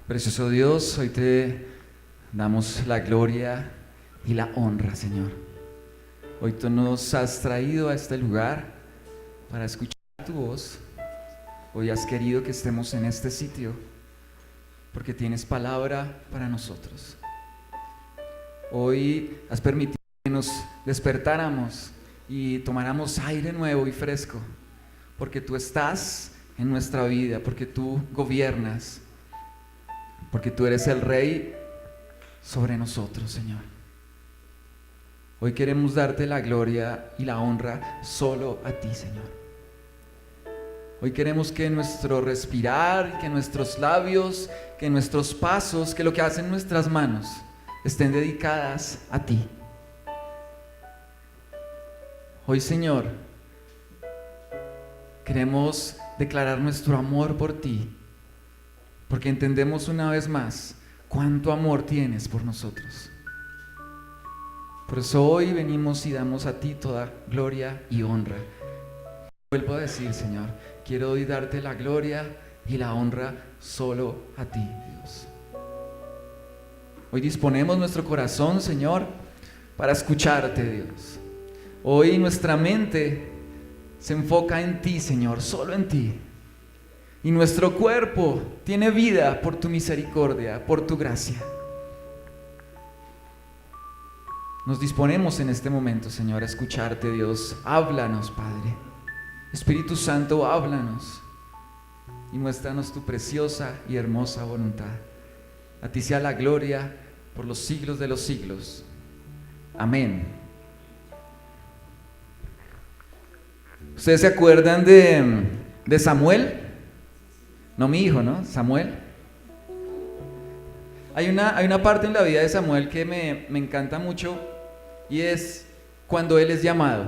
Precioso Dios, hoy te damos la gloria y la honra, Señor. Hoy tú nos has traído a este lugar para escuchar tu voz. Hoy has querido que estemos en este sitio porque tienes palabra para nosotros. Hoy has permitido que nos despertáramos y tomáramos aire nuevo y fresco porque tú estás en nuestra vida, porque tú gobiernas, porque tú eres el Rey sobre nosotros, Señor. Hoy queremos darte la gloria y la honra solo a ti, Señor. Hoy queremos que nuestro respirar, que nuestros labios, que nuestros pasos, que lo que hacen nuestras manos estén dedicadas a ti. Hoy, Señor, queremos declarar nuestro amor por ti, porque entendemos una vez más cuánto amor tienes por nosotros. Por eso hoy venimos y damos a ti toda gloria y honra. Vuelvo a decir, Señor, quiero hoy darte la gloria y la honra solo a ti, Dios. Hoy disponemos nuestro corazón, Señor, para escucharte, Dios. Hoy nuestra mente se enfoca en ti, Señor, solo en ti. Y nuestro cuerpo tiene vida por tu misericordia, por tu gracia. Nos disponemos en este momento, Señor, a escucharte, Dios. Háblanos, Padre. Espíritu Santo, háblanos y muéstranos tu preciosa y hermosa voluntad. A ti sea la gloria por los siglos de los siglos. Amén. ¿Ustedes se acuerdan de Samuel? No mi hijo, ¿no? Samuel. Hay una parte en la vida de Samuel que me encanta mucho y es cuando él es llamado.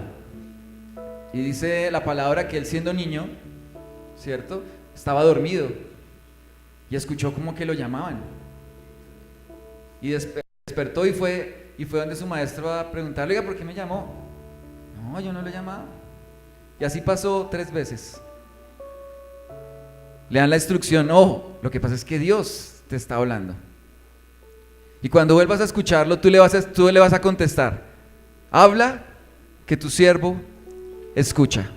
Y dice la palabra que él siendo niño, ¿cierto? Estaba dormido y escuchó como que lo llamaban. Y despertó y fue donde su maestro a preguntarle, oiga, ¿por qué me llamó? No, yo no lo he llamado. Y así pasó 3 veces. Le dan la instrucción, ojo, lo que pasa es que Dios te está hablando. Y cuando vuelvas a escucharlo, tú le vas a contestar, habla, que tu siervo escucha.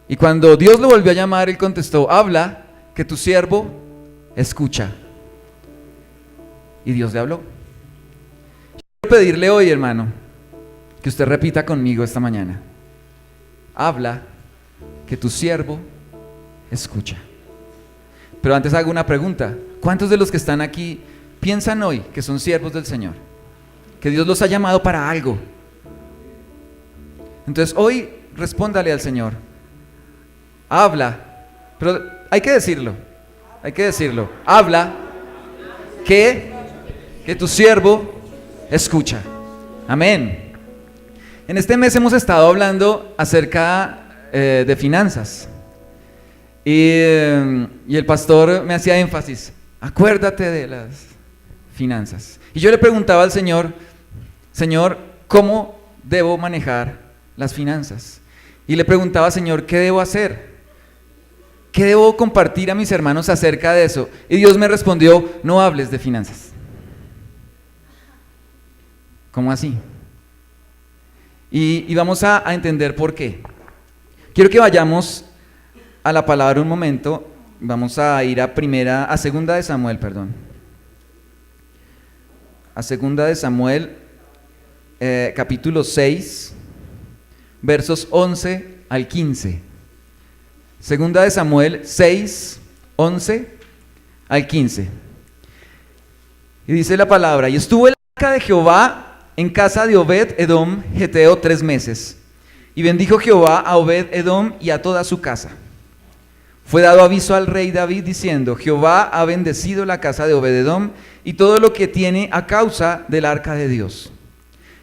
Y cuando Dios lo volvió a llamar, él contestó, habla, que tu siervo escucha. Y Dios le habló. Quiero pedirle hoy, hermano, que usted repita conmigo esta mañana, habla, que tu siervo escucha. Pero antes hago una pregunta. ¿Cuántos de los que están aquí piensan hoy que son siervos del Señor? Que Dios los ha llamado para algo. Entonces hoy respóndale al Señor. Habla, pero hay que decirlo. Habla, que tu siervo escucha. Amén. En este mes hemos estado hablando acerca de finanzas. Y el pastor me hacía énfasis, acuérdate de las finanzas. Y yo le preguntaba al Señor, ¿cómo debo manejar las finanzas? Y le preguntaba, Señor, ¿qué debo hacer? ¿Qué debo compartir a mis hermanos acerca de eso? Y Dios me respondió, no hables de finanzas. ¿Cómo así? Y vamos a entender por qué. Quiero que vayamos a la palabra un momento. Vamos a ir a segunda de Samuel, a segunda de Samuel, capítulo 6, versos 11 al 15. Segunda de Samuel 6, 11 al 15. Y dice la palabra, y estuvo el arca de Jehová en casa de Obed-edom geteo 3 meses. Y bendijo Jehová a Obed-edom y a toda su casa. Fue dado aviso al rey David diciendo, Jehová ha bendecido la casa de Obed-edom y todo lo que tiene a causa del arca de Dios.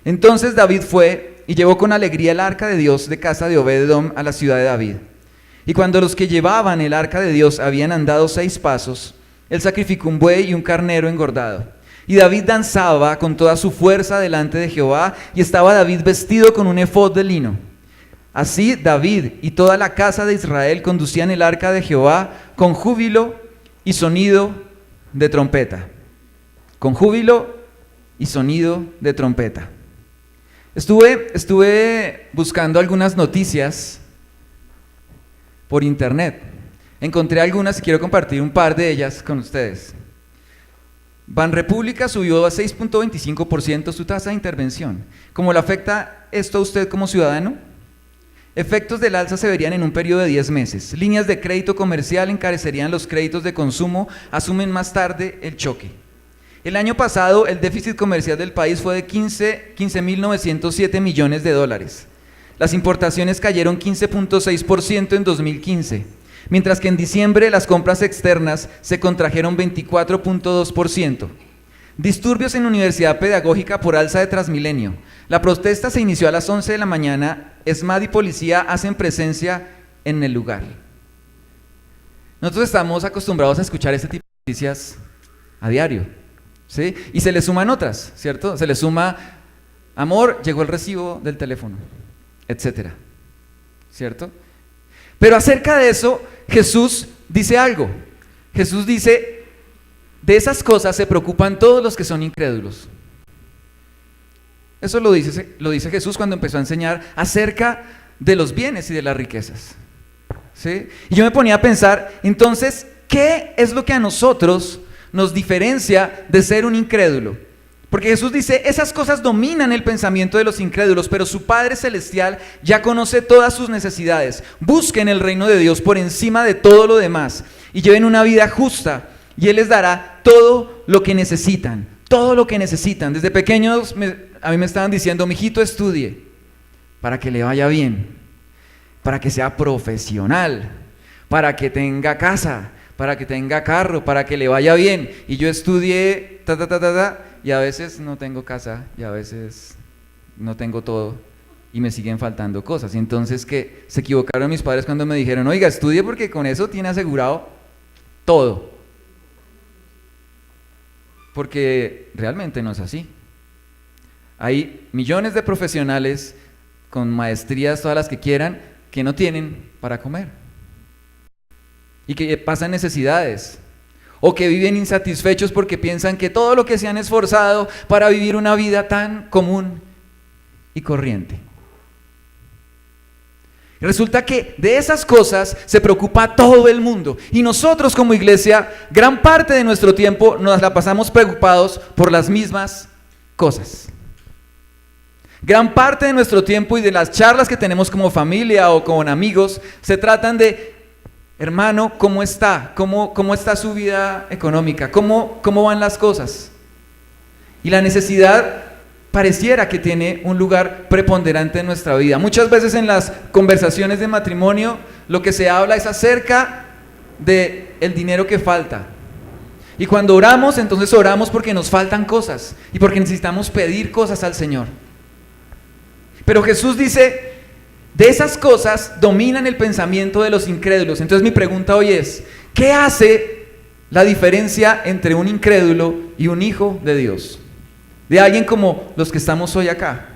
Entonces David fue y llevó con alegría el arca de Dios de casa de Obed-edom a la ciudad de David. Y cuando los que llevaban el arca de Dios habían andado 6 pasos, él sacrificó un buey y un carnero engordado. Y David danzaba con toda su fuerza delante de Jehová, y estaba David vestido con un efod de lino. Así David y toda la casa de Israel conducían el arca de Jehová con júbilo y sonido de trompeta, con júbilo y sonido de trompeta. Estuve buscando algunas noticias por internet. Encontré algunas y quiero compartir un par de ellas con ustedes. Banrepública subió a 6.25% su tasa de intervención. ¿Cómo le afecta esto a usted como ciudadano? Efectos del alza se verían en un periodo de 10 meses. Líneas de crédito comercial encarecerían los créditos de consumo, asumen más tarde el choque. El año pasado el déficit comercial del país fue de 15.907 millones de dólares. Las importaciones cayeron 15.6% en 2015, mientras que en diciembre las compras externas se contrajeron 24.2%. Disturbios en Universidad Pedagógica por alza de Transmilenio. La protesta se inició a las 11 de la mañana. ESMAD y policía hacen presencia en el lugar. Nosotros estamos acostumbrados a escuchar este tipo de noticias a diario, ¿sí? Y se le suman otras, ¿cierto? Se le suma, amor, llegó el recibo del teléfono, etcétera, ¿cierto? Pero acerca de eso, Jesús dice algo. Jesús dice, de esas cosas se preocupan todos los que son incrédulos. Eso lo dice Jesús cuando empezó a enseñar acerca de los bienes y de las riquezas, ¿sí? Y yo me ponía a pensar, entonces, ¿qué es lo que a nosotros nos diferencia de ser un incrédulo? Porque Jesús dice, esas cosas dominan el pensamiento de los incrédulos, pero su Padre Celestial ya conoce todas sus necesidades. Busquen el reino de Dios por encima de todo lo demás y lleven una vida justa, y Él les dará todo lo que necesitan, todo lo que necesitan. Desde pequeños a mí me estaban diciendo, mijito, estudie para que le vaya bien, para que sea profesional, para que tenga casa, para que tenga carro, para que le vaya bien. Y yo estudié, y a veces no tengo casa, y a veces no tengo todo, y me siguen faltando cosas. Y entonces, ¿qué? Se equivocaron mis padres cuando me dijeron, oiga, estudie porque con eso tiene asegurado todo. Porque realmente no es así. Hay millones de profesionales con maestrías, todas las que quieran, que no tienen para comer y que pasan necesidades, o que viven insatisfechos porque piensan que todo lo que se han esforzado para vivir una vida tan común y corriente. Resulta que de esas cosas se preocupa todo el mundo, y nosotros como iglesia, gran parte de nuestro tiempo nos la pasamos preocupados por las mismas cosas. Gran parte de nuestro tiempo y de las charlas que tenemos como familia o con amigos se tratan de, hermano, ¿cómo está? ¿Cómo está su vida económica? ¿Cómo van las cosas? Y la necesidad pareciera que tiene un lugar preponderante en nuestra vida. Muchas veces en las conversaciones de matrimonio lo que se habla es acerca del dinero que falta. Y cuando oramos, entonces oramos porque nos faltan cosas y porque necesitamos pedir cosas al Señor. Pero Jesús dice, de esas cosas dominan el pensamiento de los incrédulos. Entonces mi pregunta hoy es, ¿qué hace la diferencia entre un incrédulo y un hijo de Dios? De alguien como los que estamos hoy acá,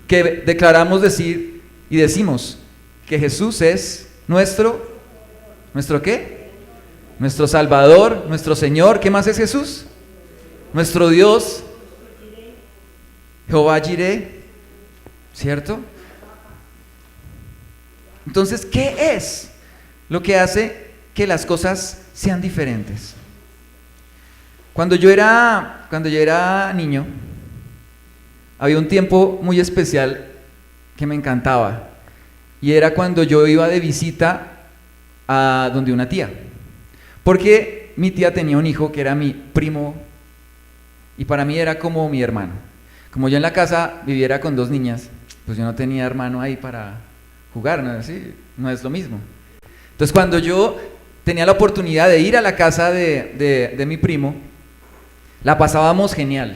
que declaramos decir y decimos que Jesús es ¿nuestro qué? Nuestro Salvador, nuestro Señor. ¿Qué más es Jesús? Nuestro Dios, Jehová Jireh, ¿cierto? Entonces, ¿qué es lo que hace que las cosas sean diferentes? Cuando yo era niño, había un tiempo muy especial que me encantaba, y era cuando yo iba de visita a donde una tía, porque mi tía tenía un hijo que era mi primo, y para mí era como mi hermano. Como yo en la casa viviera con dos niñas, pues yo no tenía hermano ahí para jugar, ¿no? ¿Sí? No es lo mismo. Entonces cuando yo tenía la oportunidad de ir a la casa de mi primo, la pasábamos genial,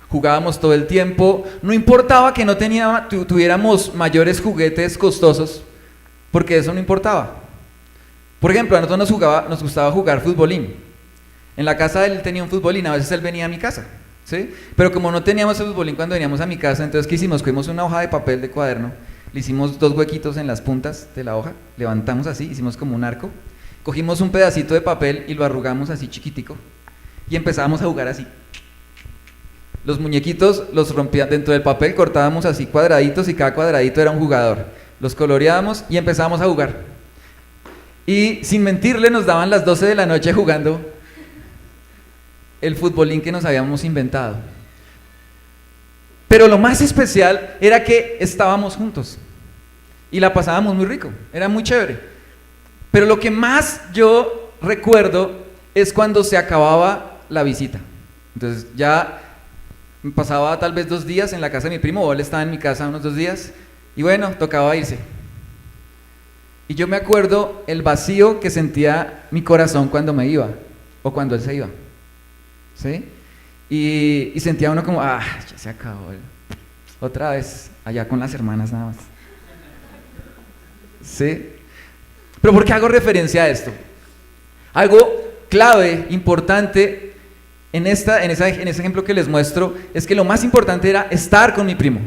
jugábamos todo el tiempo, no importaba que no tuviéramos mayores juguetes costosos, porque eso no importaba. Por ejemplo, a nosotros nos gustaba jugar futbolín. En la casa de él tenía un futbolín, a veces él venía a mi casa, ¿sí? Pero como no teníamos el futbolín cuando veníamos a mi casa, entonces ¿qué hicimos? Cogimos una hoja de papel de cuaderno, le hicimos 2 huequitos en las puntas de la hoja, levantamos así, hicimos como un arco, cogimos un pedacito de papel y lo arrugamos así chiquitico y empezábamos a jugar así. Los muñequitos los rompían dentro del papel, cortábamos así cuadraditos y cada cuadradito era un jugador. Los coloreábamos y empezábamos a jugar. Y sin mentirle nos daban las 12 de la noche jugando el futbolín que nos habíamos inventado. Pero lo más especial era que estábamos juntos y la pasábamos muy rico, era muy chévere. Pero lo que más yo recuerdo es cuando se acababa la visita. Entonces ya pasaba tal vez 2 días en la casa de mi primo, o él estaba en mi casa unos 2 días, y bueno, tocaba irse. Y yo me acuerdo el vacío que sentía mi corazón cuando me iba, o cuando él se iba, ¿sí? Y sentía uno como, ya se acabó, otra vez, allá con las hermanas nada más, ¿sí? Pero ¿por qué hago referencia a esto? Algo clave, importante, en ese ejemplo que les muestro, es que lo más importante era estar con mi primo,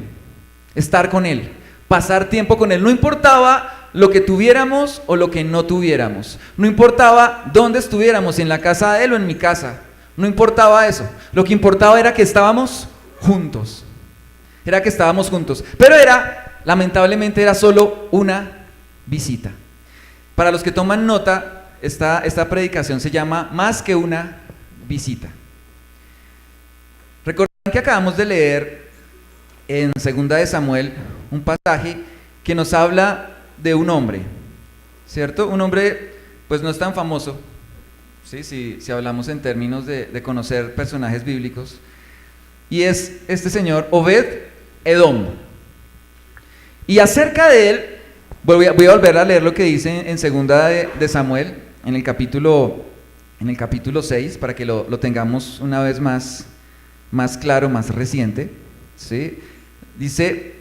estar con él, pasar tiempo con él. No importaba lo que tuviéramos o lo que no tuviéramos, no importaba dónde estuviéramos, si en la casa de él o en mi casa, no importaba eso. Lo que importaba era que estábamos juntos, pero lamentablemente era solo una visita. Para los que toman nota, esta predicación se llama Más que una visita. Recuerdan que acabamos de leer en 2 de Samuel un pasaje que nos habla de un hombre, ¿cierto? Un hombre pues no es tan famoso, ¿sí? Si hablamos en términos de conocer personajes bíblicos, y es este señor Obed-Edom. Y acerca de él, voy a volver a leer lo que dice en 2 de Samuel, en el capítulo 6, para que lo tengamos una vez más claro, más reciente, ¿sí? Dice: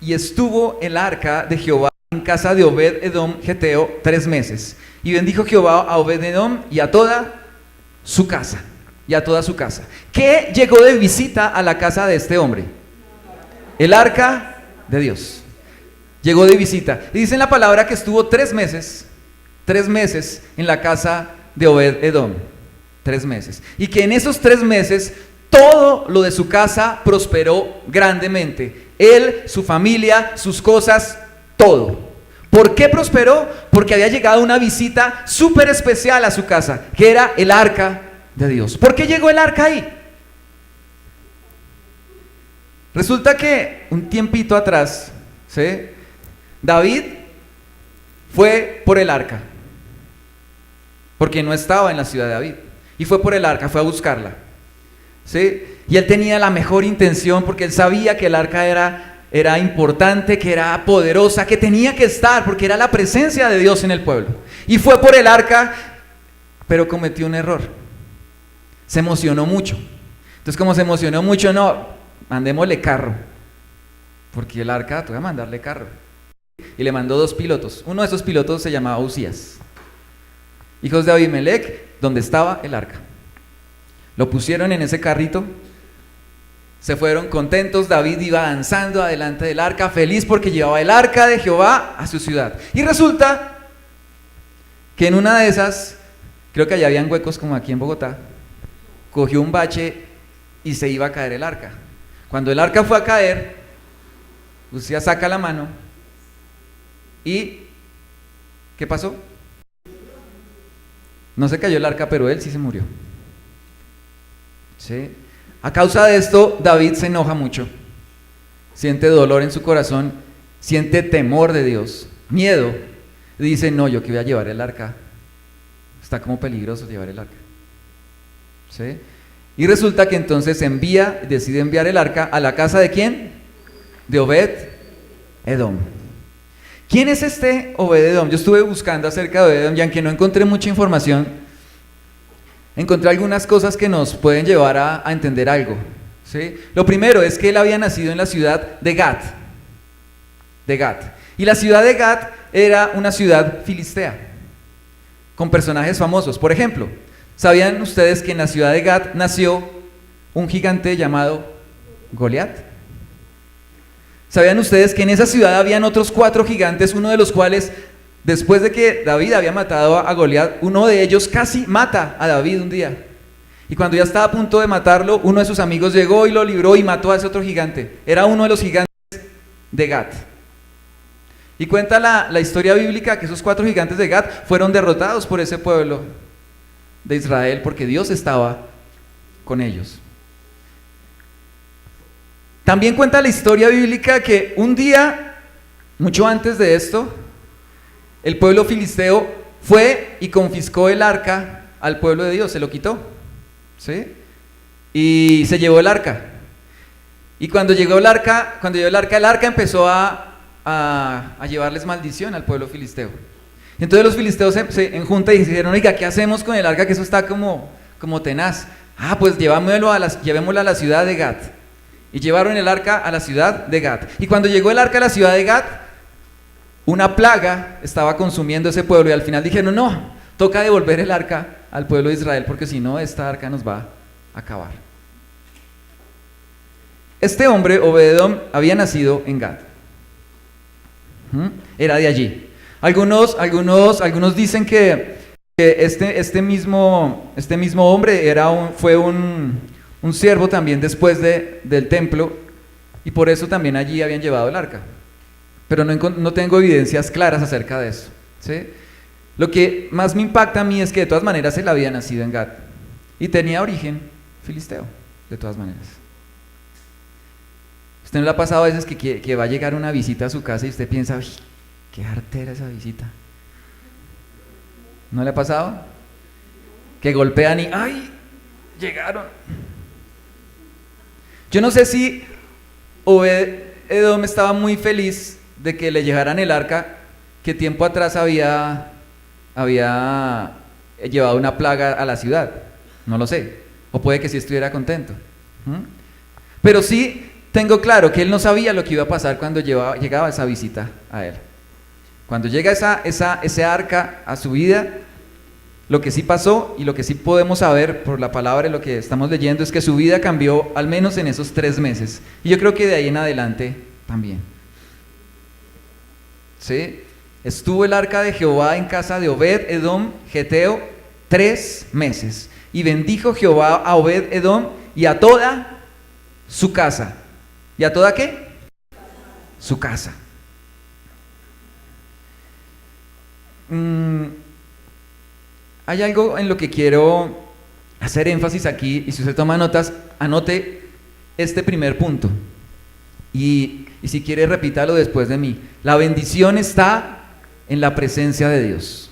y estuvo el arca de Jehová en casa de Obed-Edom Geteo 3 meses, y bendijo Jehová a Obed-Edom y a toda su casa, ¿Qué llegó de visita a la casa de este hombre? El arca de Dios. Llegó de visita. Y dice en la palabra que estuvo 3 meses en la casa de Obed-Edom. 3 meses. Y que en esos 3 meses todo lo de su casa prosperó grandemente. Él, su familia, sus cosas, todo. ¿Por qué prosperó? Porque había llegado una visita súper especial a su casa, que era el arca de Dios. ¿Por qué llegó el arca ahí? Resulta que un tiempito atrás, ¿sí?, David fue por el arca, porque no estaba en la ciudad de David, y fue por el arca, fue a buscarla, ¿sí? Y él tenía la mejor intención, porque él sabía que el arca era importante, que era poderosa, que tenía que estar, porque era la presencia de Dios en el pueblo. Y fue por el arca, pero cometió un error. Se emocionó mucho. Entonces, como se emocionó mucho, no, mandémosle carro, porque el arca, te voy a mandarle carro. Y le mandó 2 pilotos. Uno de esos pilotos se llamaba Uzías, hijos de Abimelech, donde estaba el arca. Lo pusieron en ese carrito, se fueron contentos. David iba danzando adelante del arca, feliz porque llevaba el arca de Jehová a su ciudad. Y resulta que en una de esas, creo que allá habían huecos como aquí en Bogotá, cogió un bache y se iba a caer el arca. Cuando el arca fue a caer, Uzías saca la mano y ¿qué pasó? No se cayó el arca, pero él sí se murió. ¿Sí? A causa de esto, David se enoja mucho, siente dolor en su corazón, siente temor de Dios, miedo, y dice: no, yo que voy a llevar el arca, está como peligroso llevar el arca. ¿Sí? Y resulta que entonces decide enviar el arca a la casa ¿de quién? De Obed-Edom. ¿Quién es este Obed-Edom? Yo estuve buscando acerca de Obed-Edom y aunque no encontré mucha información, encontré algunas cosas que nos pueden llevar a entender algo, ¿sí? Lo primero es que él había nacido en la ciudad de Gat. Y la ciudad de Gat era una ciudad filistea, con personajes famosos. Por ejemplo, ¿sabían ustedes que en la ciudad de Gat nació un gigante llamado Goliat? ¿Sabían ustedes que en esa ciudad habían otros 4 gigantes, uno de los cuales Después de que David había matado a Goliat, uno de ellos casi mata a David un día. Y cuando ya estaba a punto de matarlo, uno de sus amigos llegó y lo libró y mató a ese otro gigante. Era uno de los gigantes de Gat. Y cuenta la historia bíblica que esos 4 gigantes de Gat fueron derrotados por ese pueblo de Israel porque Dios estaba con ellos. También cuenta la historia bíblica que un día, mucho antes de esto, el pueblo filisteo fue y confiscó el arca al pueblo de Dios, se lo quitó, ¿sí? Y se llevó el arca. Y cuando llegó el arca, el arca empezó a llevarles maldición al pueblo filisteo. Entonces los filisteos se enjuntan y dijeron, oiga, ¿qué hacemos con el arca? Que eso está como tenaz. Pues llevémosla a la ciudad de Gat. Y llevaron el arca a la ciudad de Gat. Y cuando llegó el arca a la ciudad de Gat, una plaga estaba consumiendo ese pueblo y al final dijeron, no, toca devolver el arca al pueblo de Israel porque si no, esta arca nos va a acabar. Este hombre, Obed-edom, había nacido en Gat. Era de allí. Algunos dicen que este mismo hombre fue un siervo también después del templo y por eso también allí habían llevado el arca. Pero no tengo evidencias claras acerca de eso, ¿sí? Lo que más me impacta a mí es que de todas maneras él había nacido en Gat y tenía origen filisteo, de todas maneras. ¿Usted no le ha pasado a veces que va a llegar una visita a su casa y usted piensa, uy, qué artera esa visita? ¿No le ha pasado? Que golpean y ¡ay! Llegaron. Yo no sé si Obed-edom estaba muy feliz de que le llevaran el arca, que tiempo atrás había llevado una plaga a la ciudad. No lo sé. O puede que sí estuviera contento. Pero sí tengo claro que él no sabía lo que iba a pasar cuando llegaba esa visita a él. Cuando llega ese arca a su vida, lo que sí pasó y lo que sí podemos saber por la palabra y lo que estamos leyendo es que su vida cambió al menos en esos 3 meses. Y yo creo que de ahí en adelante también. ¿Sí? Estuvo el arca de Jehová en casa de Obed-edom, geteo, 3 meses. Y bendijo Jehová a Obed-edom y a toda su casa. ¿Y a toda qué? Su casa. Hay algo en lo que quiero hacer énfasis aquí, y si usted toma notas, anote este primer punto. Y si quiere, repítalo después de mí. La bendición está en la presencia de Dios.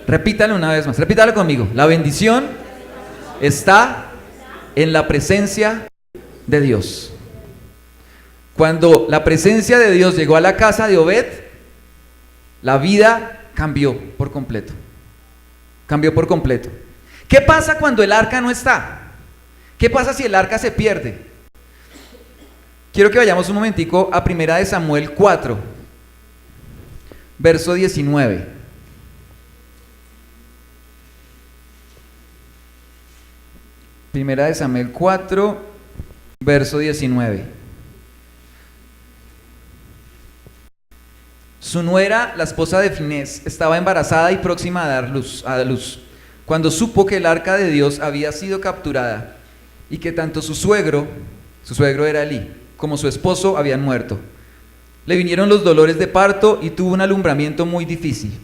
Repítalo una vez más, repítalo conmigo. La bendición está en la presencia de Dios. Cuando la presencia de Dios llegó a la casa de Obed, la vida cambió por completo. Cambió por completo. ¿Qué pasa cuando el arca no está? ¿Qué pasa si el arca se pierde? Quiero que vayamos un momentico a 1 Samuel 4, verso 19. Primera de Samuel 4, verso 19. Su nuera, la esposa de Finés, estaba embarazada y próxima a dar luz, cuando supo que el arca de Dios había sido capturada y que tanto su suegro era Elí, como su esposo habían muerto. Le vinieron los dolores de parto y tuvo un alumbramiento muy difícil.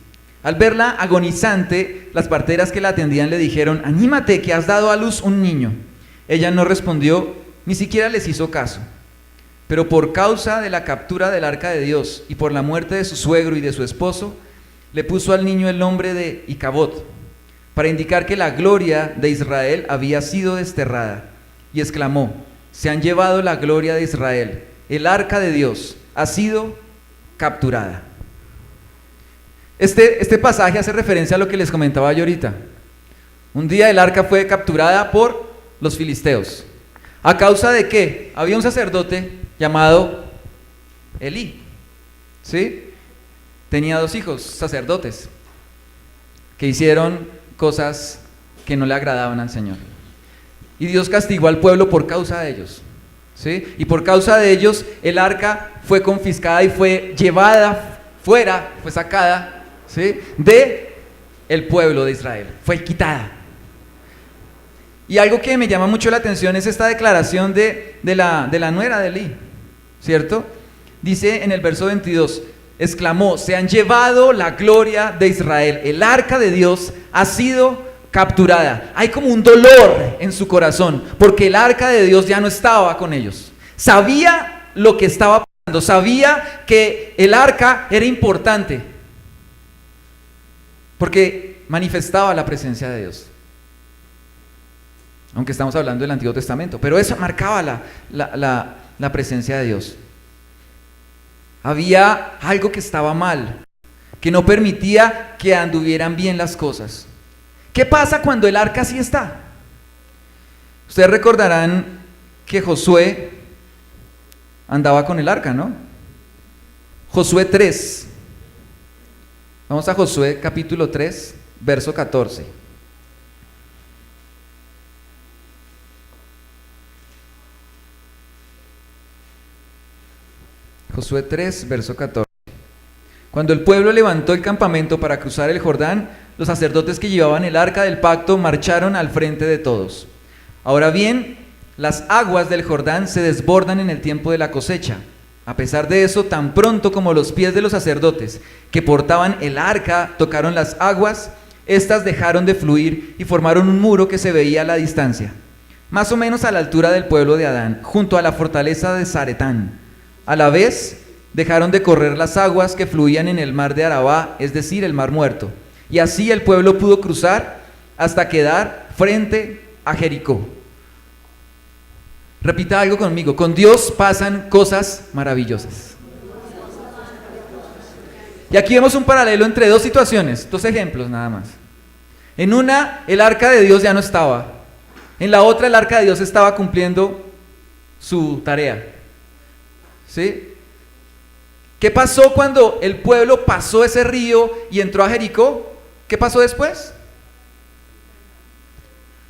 Al verla agonizante, las parteras que la atendían le dijeron: anímate, que has dado a luz un niño. Ella no respondió, ni siquiera les hizo caso. Pero por causa de la captura del arca de Dios y por la muerte de su suegro y de su esposo, le puso al niño el nombre de Icabod, para indicar que la gloria de Israel había sido desterrada. Y exclamó: se han llevado la gloria de Israel, el arca de Dios ha sido capturada. Este pasaje hace referencia a lo que les comentaba yo ahorita. Un día el arca fue capturada por los filisteos. ¿A causa de qué? Había un sacerdote llamado Elí, ¿sí? Tenía 2 hijos sacerdotes que hicieron cosas que no le agradaban al Señor. Y Dios castigó al pueblo por causa de ellos, ¿sí? Y por causa de ellos el arca fue confiscada y fue llevada fuera, fue sacada ¿sí?, de el pueblo de Israel. Fue quitada. Y algo que me llama mucho la atención es esta declaración de la nuera de Elí, ¿cierto? Dice en el verso 22, exclamó: se han llevado la gloria de Israel, el arca de Dios ha sido capturada. Hay como un dolor en su corazón, porque el arca de Dios ya no estaba con ellos. Sabía lo que estaba pasando, sabía que el arca era importante, porque manifestaba la presencia de Dios. Aunque estamos hablando del Antiguo Testamento, pero eso marcaba la presencia de Dios. Había algo que estaba mal, que no permitía que anduvieran bien las cosas. ¿Qué pasa cuando el arca sí está? Ustedes recordarán que Josué andaba con el arca, ¿no? Josué 3. Vamos a Josué capítulo 3, verso 14. Josué 3, verso 14. Cuando el pueblo levantó el campamento para cruzar el Jordán, los sacerdotes que llevaban el arca del pacto marcharon al frente de todos. Ahora bien, las aguas del Jordán se desbordan en el tiempo de la cosecha. A pesar de eso, tan pronto como los pies de los sacerdotes que portaban el arca tocaron las aguas, éstas dejaron de fluir y formaron un muro que se veía a la distancia, más o menos a la altura del pueblo de Adán, junto a la fortaleza de Zaretán. A la vez, dejaron de correr las aguas que fluían en el mar de Arabá, es decir, el mar muerto. Y así el pueblo pudo cruzar hasta quedar frente a Jericó. Repita algo conmigo: con Dios pasan cosas maravillosas. Y aquí vemos un paralelo entre dos situaciones, dos ejemplos nada más. En una, el arca de Dios ya no estaba. En la otra, el arca de Dios estaba cumpliendo su tarea. ¿Sí? ¿Qué pasó cuando el pueblo pasó ese río y entró a Jericó? ¿Qué pasó después?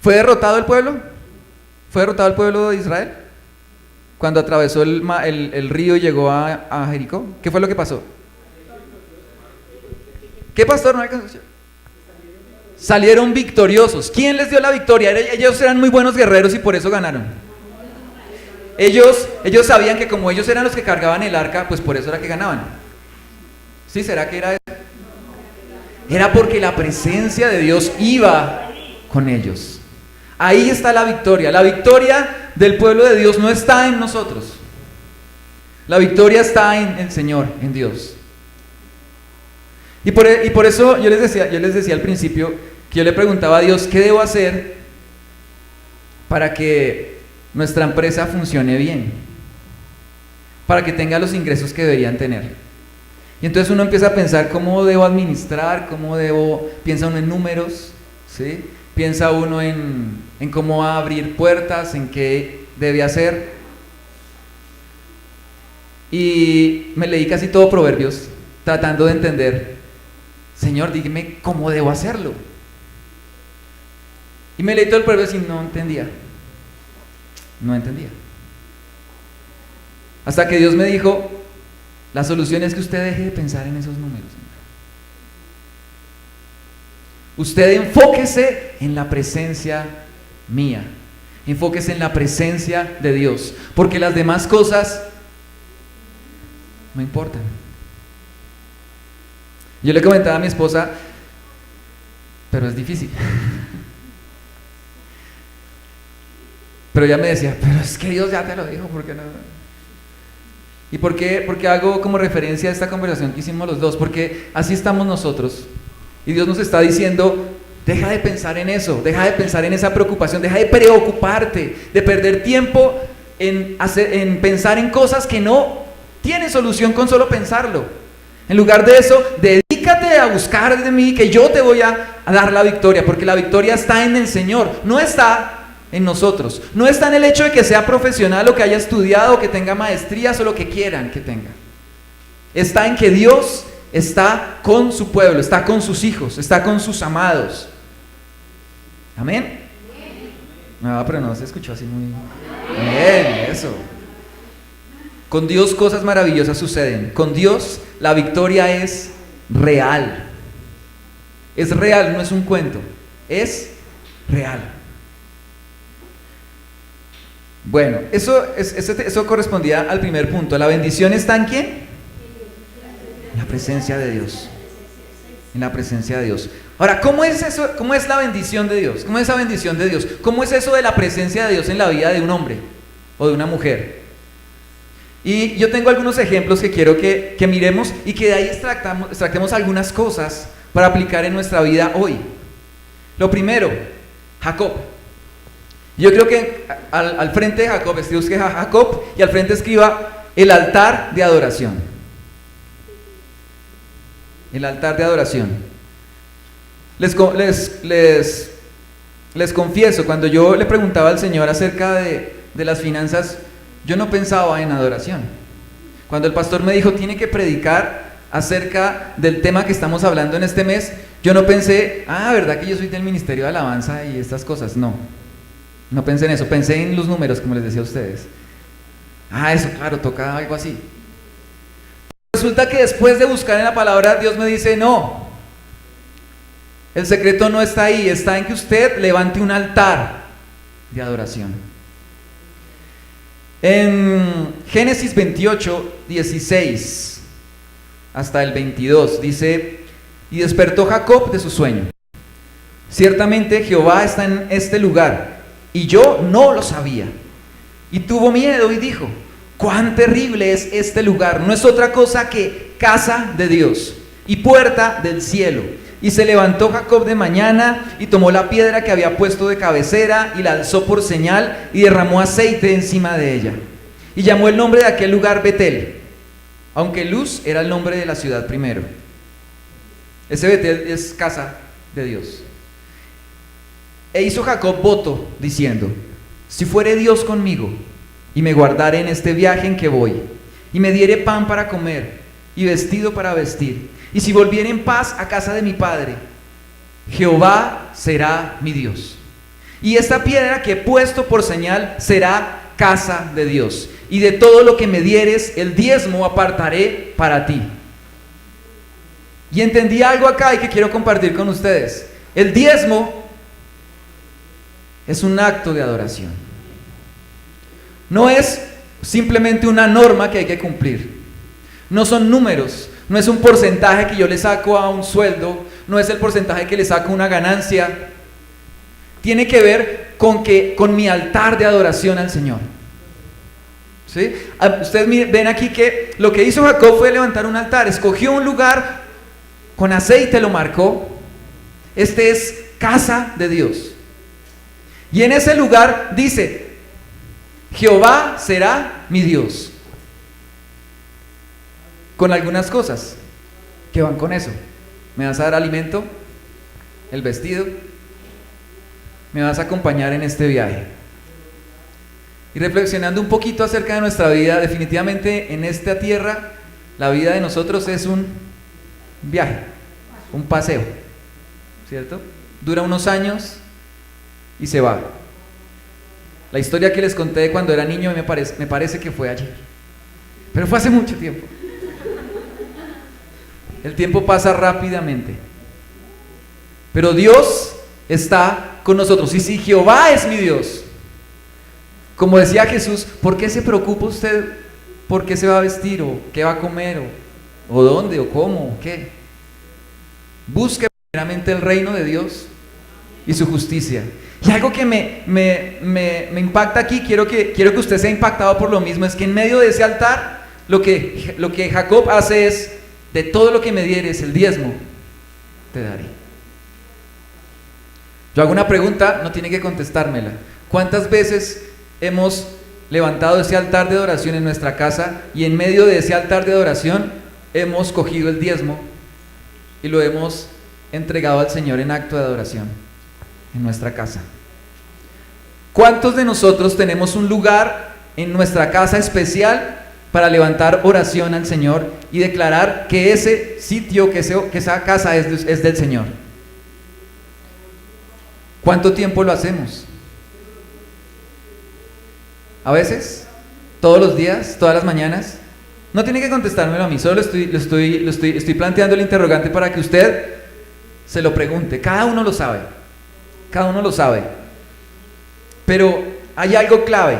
¿Fue derrotado el pueblo? ¿Fue derrotado el pueblo de Israel? Cuando atravesó el río y llegó a Jericó. ¿Qué fue lo que pasó? ¿Qué, pastor? No alcanzó. Salieron victoriosos. ¿Quién les dio la victoria? Ellos eran muy buenos guerreros y por eso ganaron. Ellos sabían que como ellos eran los que cargaban el arca, pues por eso era que ganaban. ¿Sí? ¿Será que era eso? Era porque la presencia de Dios iba con ellos. Ahí está la victoria. La victoria del pueblo de Dios no está en nosotros. La victoria está en el Señor, en Dios. Y por eso yo les decía al principio que yo le preguntaba a Dios: ¿qué debo hacer para que nuestra empresa funcione bien, para que tenga los ingresos que deberían tener? Y entonces uno empieza a pensar cómo debo administrar, piensa uno en números, ¿sí? Piensa uno en cómo abrir puertas, en qué debe hacer. Y me leí casi todo Proverbios, tratando de entender: Señor, dígame cómo debo hacerlo. Y me leí todo el Proverbios y no entendía. Hasta que Dios me dijo: la solución es que usted deje de pensar en esos números. Usted enfóquese en la presencia mía. Enfóquese en la presencia de Dios. Porque las demás cosas no importan. Yo le comentaba a mi esposa, pero es difícil. Pero ella me decía: pero es que Dios ya te lo dijo, ¿por qué no? ¿Y por qué hago como referencia a esta conversación que hicimos los dos? Porque así estamos nosotros. Y Dios nos está diciendo: deja de pensar en eso, deja de pensar en esa preocupación, deja de preocuparte, de perder tiempo en pensar en cosas que no tienen solución con solo pensarlo. En lugar de eso, dedícate a buscar de mí, que yo te voy a dar la victoria, porque la victoria está en el Señor, no está en nosotros. No está en el hecho de que sea profesional o que haya estudiado o que tenga maestrías o lo que quieran que tenga. Está en que Dios está con su pueblo, está con sus hijos, está con sus amados. Amén. No, pero no se escuchó así muy bien, eso. Con Dios cosas maravillosas suceden. Con Dios la victoria es real. Es real, no es un cuento, es real. Bueno, eso correspondía al primer punto. ¿La bendición está en quién? En la presencia de Dios. En la presencia de Dios. Ahora, ¿cómo es eso? ¿Cómo es la bendición de Dios? ¿Cómo es esa bendición de Dios? ¿Cómo es eso de la presencia de Dios en la vida de un hombre o de una mujer? Y yo tengo algunos ejemplos que quiero que miremos y que de ahí extractemos algunas cosas para aplicar en nuestra vida hoy. Lo primero, Jacob. Yo creo que al frente de Jacob, busque Jacob y al frente escriba el altar de adoración. El altar de adoración. Les confieso, cuando yo le preguntaba al Señor acerca de las finanzas, yo no pensaba en adoración. Cuando el pastor me dijo, tiene que predicar acerca del tema que estamos hablando en este mes, yo no pensé, ¿verdad que yo soy del ministerio de alabanza y estas cosas? No pensé en eso, pensé en los números, como les decía a ustedes. Eso, claro, toca algo así. Resulta que después de buscar en la palabra, Dios me dice, no, el secreto no está ahí, está en que usted levante un altar de adoración. En Génesis 28, 16 hasta el 22 dice, y despertó Jacob de su sueño. Ciertamente Jehová está en este lugar, y yo no lo sabía. Y tuvo miedo y dijo, cuán terrible es este lugar, no es otra cosa que casa de Dios y puerta del cielo. Y se levantó Jacob de mañana y tomó la piedra que había puesto de cabecera y la alzó por señal y derramó aceite encima de ella. Y llamó el nombre de aquel lugar Betel, aunque Luz era el nombre de la ciudad primero. Ese Betel es casa de Dios. E hizo Jacob voto diciendo, si fuere Dios conmigo y me guardare en este viaje en que voy, y me diere pan para comer y vestido para vestir, y si volviere en paz a casa de mi padre, Jehová será mi Dios. Y esta piedra que he puesto por señal será casa de Dios. Y de todo lo que me dieres, el diezmo apartaré para ti. Y entendí algo acá y que quiero compartir con ustedes. El diezmo es un acto de adoración. No es simplemente una norma que hay que cumplir. No son números. No es un porcentaje que yo le saco a un sueldo, no es el porcentaje que le saco a una ganancia. Tiene que ver con mi altar de adoración al Señor. ¿Sí? Ustedes ven aquí que lo que hizo Jacob fue levantar un altar, escogió un lugar, con aceite lo marcó. Este es casa de Dios. Y en ese lugar dice, Jehová será mi Dios. Con algunas cosas que van con eso. ¿Me vas a dar alimento? ¿El vestido? ¿Me vas a acompañar en este viaje? Y reflexionando un poquito acerca de nuestra vida, definitivamente en esta tierra, la vida de nosotros es un viaje, un paseo, ¿cierto? Dura unos años y se va. La historia que les conté de cuando era niño me parece que fue ayer, pero fue hace mucho tiempo. El tiempo pasa rápidamente, pero Dios está con nosotros. Y si Jehová es mi Dios, como decía Jesús, ¿por qué se preocupa usted? ¿Por qué se va a vestir? ¿O qué va a comer? ¿O dónde? ¿O cómo? ¿O qué? Busque primeramente el reino de Dios y su justicia. Y algo que me impacta aquí, quiero que usted sea impactado por lo mismo, es que en medio de ese altar, lo que Jacob hace es, de todo lo que me dieres, el diezmo, te daré. Yo hago una pregunta, no tiene que contestármela. ¿Cuántas veces hemos levantado ese altar de adoración en nuestra casa y en medio de ese altar de adoración hemos cogido el diezmo y lo hemos entregado al Señor en acto de adoración en nuestra casa? ¿Cuántos de nosotros tenemos un lugar en nuestra casa especial para levantar oración al Señor y declarar que ese sitio, que esa casa es del Señor? ¿Cuánto tiempo lo hacemos? ¿A veces? ¿Todos los días? ¿Todas las mañanas? No tiene que contestármelo a mí, solo estoy planteando el interrogante para que usted se lo pregunte. Cada uno lo sabe. Cada uno lo sabe. Pero hay algo clave.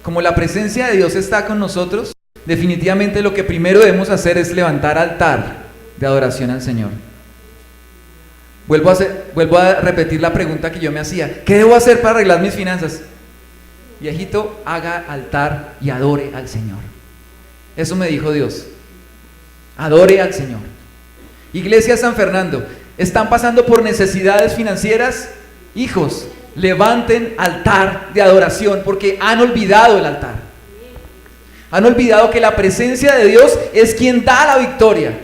Como la presencia de Dios está con nosotros, definitivamente lo que primero debemos hacer es levantar altar de adoración al Señor. Vuelvo a repetir la pregunta que yo me hacía. ¿Qué debo hacer para arreglar mis finanzas? Viejito, haga altar y adore al Señor. Eso me dijo Dios. Adore al Señor. Iglesia San Fernando, ¿están pasando por necesidades financieras? Hijos, levanten altar de adoración porque han olvidado el altar. Han olvidado que la presencia de Dios es quien da la victoria.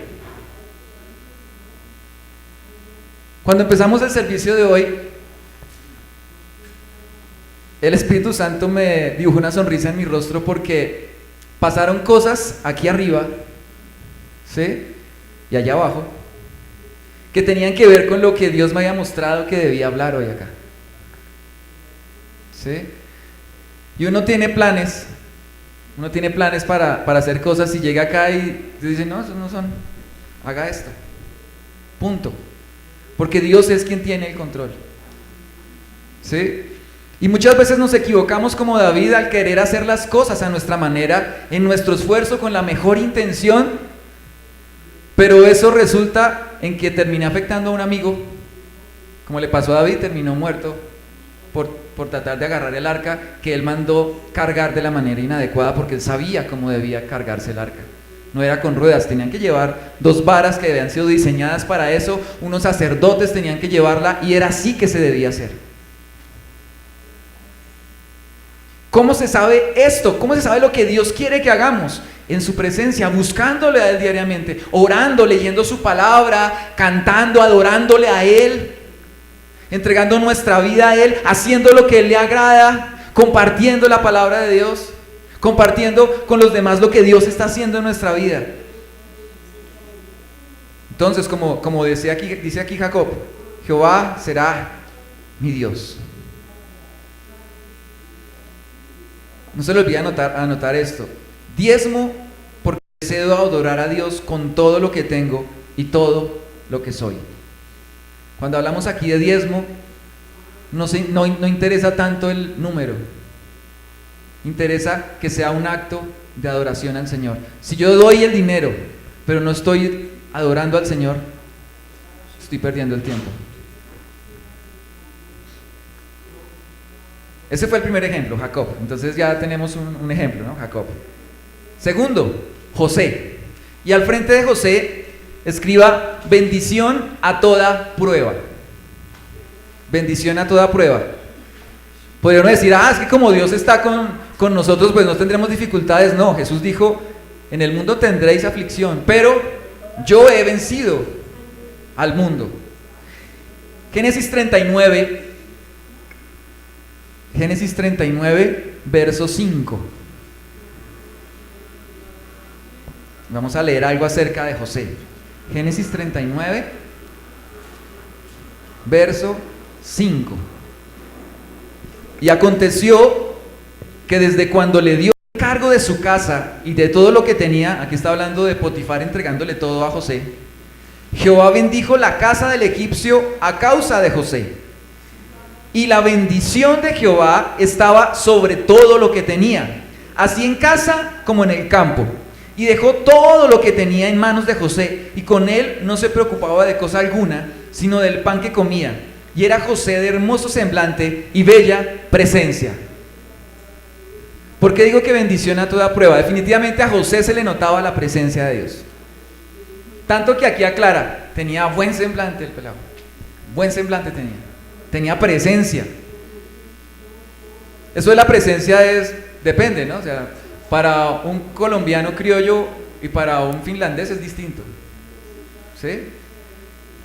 Cuando empezamos el servicio de hoy, el Espíritu Santo me dibujó una sonrisa en mi rostro porque pasaron cosas aquí arriba, ¿sí? Y allá abajo, que tenían que ver con lo que Dios me había mostrado que debía hablar hoy acá. ¿Sí? Y uno tiene planes para hacer cosas y llega acá y dice, no, esos no son, haga esto, punto. Porque Dios es quien tiene el control. ¿Sí? Y muchas veces nos equivocamos como David al querer hacer las cosas a nuestra manera, en nuestro esfuerzo, con la mejor intención, pero eso resulta en que termina afectando a un amigo, como le pasó a David, terminó muerto por tratar de agarrar el arca que él mandó cargar de la manera inadecuada porque él sabía cómo debía cargarse el arca. No era con ruedas, tenían que llevar 2 varas que habían sido diseñadas para eso, unos sacerdotes tenían que llevarla y era así que se debía hacer. ¿Cómo se sabe esto? ¿Cómo se sabe lo que Dios quiere que hagamos? En su presencia, buscándole a Él diariamente, orando, leyendo su palabra, cantando, adorándole a Él, entregando nuestra vida a Él, haciendo lo que Él le agrada, compartiendo la palabra de Dios, compartiendo con los demás lo que Dios está haciendo en nuestra vida. Entonces, como dice aquí Jacob, Jehová será mi Dios. No se le olvide anotar esto. Diezmo porque deseo adorar a Dios con todo lo que tengo y todo lo que soy. Cuando hablamos aquí de diezmo, no interesa tanto el número. Interesa que sea un acto de adoración al Señor. Si yo doy el dinero, pero no estoy adorando al Señor, estoy perdiendo el tiempo. Ese fue el primer ejemplo, Jacob. Entonces ya tenemos un ejemplo, ¿no? Jacob. Segundo, José. Y al frente de José escriba bendición a toda prueba. Bendición a toda prueba. Podrían decir, es que como Dios está con nosotros, pues no tendremos dificultades. No, Jesús dijo, en el mundo tendréis aflicción, pero yo he vencido al mundo. Génesis 39, verso 5. Vamos a leer algo acerca de José. Génesis 39, verso 5. Y aconteció que desde cuando le dio el cargo de su casa y de todo lo que tenía, aquí está hablando de Potifar entregándole todo a José, Jehová bendijo la casa del egipcio a causa de José. Y la bendición de Jehová estaba sobre todo lo que tenía, así en casa como en el campo. Y dejó todo lo que tenía en manos de José, y con él no se preocupaba de cosa alguna, sino del pan que comía. Y era José de hermoso semblante y bella presencia. ¿Por qué digo que bendición a toda prueba? Definitivamente a José se le notaba la presencia de Dios. Tanto que aquí aclara, tenía buen semblante el pelado. Buen semblante tenía presencia. Eso de la presencia depende, ¿no? O sea, para un colombiano criollo y para un finlandés es distinto. ¿Sí?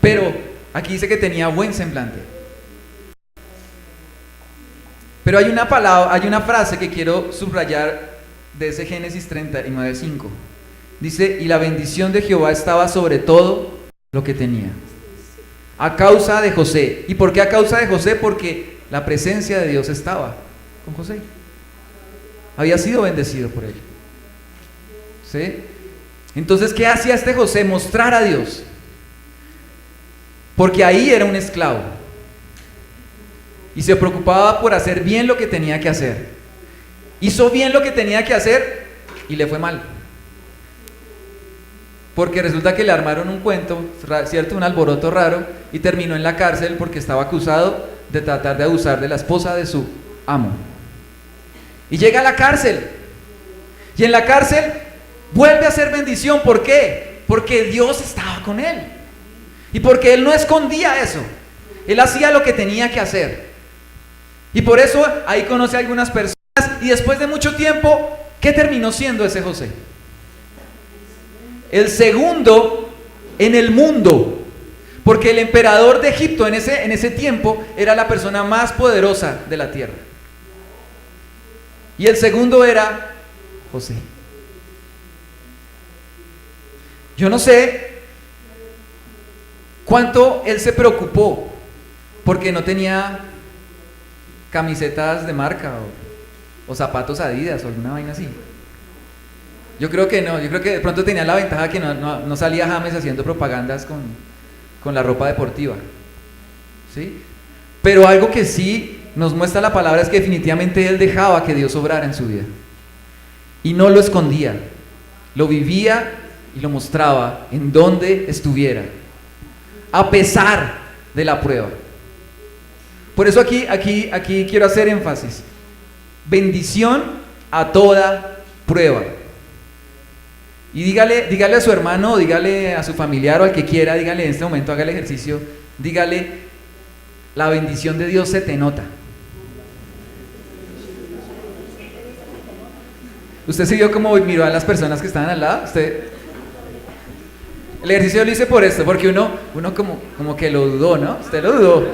Pero aquí dice que tenía buen semblante. Pero hay una frase que quiero subrayar de ese Génesis 39:5. Dice, y la bendición de Jehová estaba sobre todo lo que tenía. A causa de José. ¿Y por qué a causa de José? Porque la presencia de Dios estaba con José. Había sido bendecido por él. ¿Sí? Entonces, ¿qué hacía este José? Mostrar a Dios. porque ahí era un esclavo y se preocupaba por hacer bien lo que tenía que hacer. Hizo bien lo que tenía que hacer y le fue mal, porque resulta que le armaron un cuento, ¿cierto? Un alboroto raro, y terminó en la cárcel porque estaba acusado de tratar de abusar de la esposa de su amo. Y llega a la cárcel, y en la cárcel vuelve a hacer bendición. ¿Por qué? Porque Dios estaba con él, y porque él no escondía eso, él hacía lo que tenía que hacer. Y por eso ahí conoce a algunas personas, y después de mucho tiempo, ¿qué terminó siendo ese José? El segundo en el mundo, porque el emperador de Egipto en ese tiempo era la persona más poderosa de la tierra, y el segundo era José. Yo no sé cuánto él se preocupó porque no tenía camisetas de marca o zapatos Adidas o alguna vaina así. Yo creo que no, yo creo que de pronto tenía la ventaja que no salía James haciendo propagandas con la ropa deportiva, ¿sí? Pero algo que sí nos muestra la palabra es que definitivamente él dejaba que Dios obrara en su vida, y no lo escondía, lo vivía y lo mostraba en donde estuviera, a pesar de la prueba. Por eso aquí quiero hacer énfasis: bendición a toda prueba. Y dígale a su hermano, dígale a su familiar o al que quiera, dígale en este momento, haga el ejercicio, dígale: la bendición de Dios se te nota. ¿Usted se vio cómo miró a las personas que estaban al lado? El ejercicio lo hice por esto, porque uno como que lo dudó, ¿no? Usted lo dudó.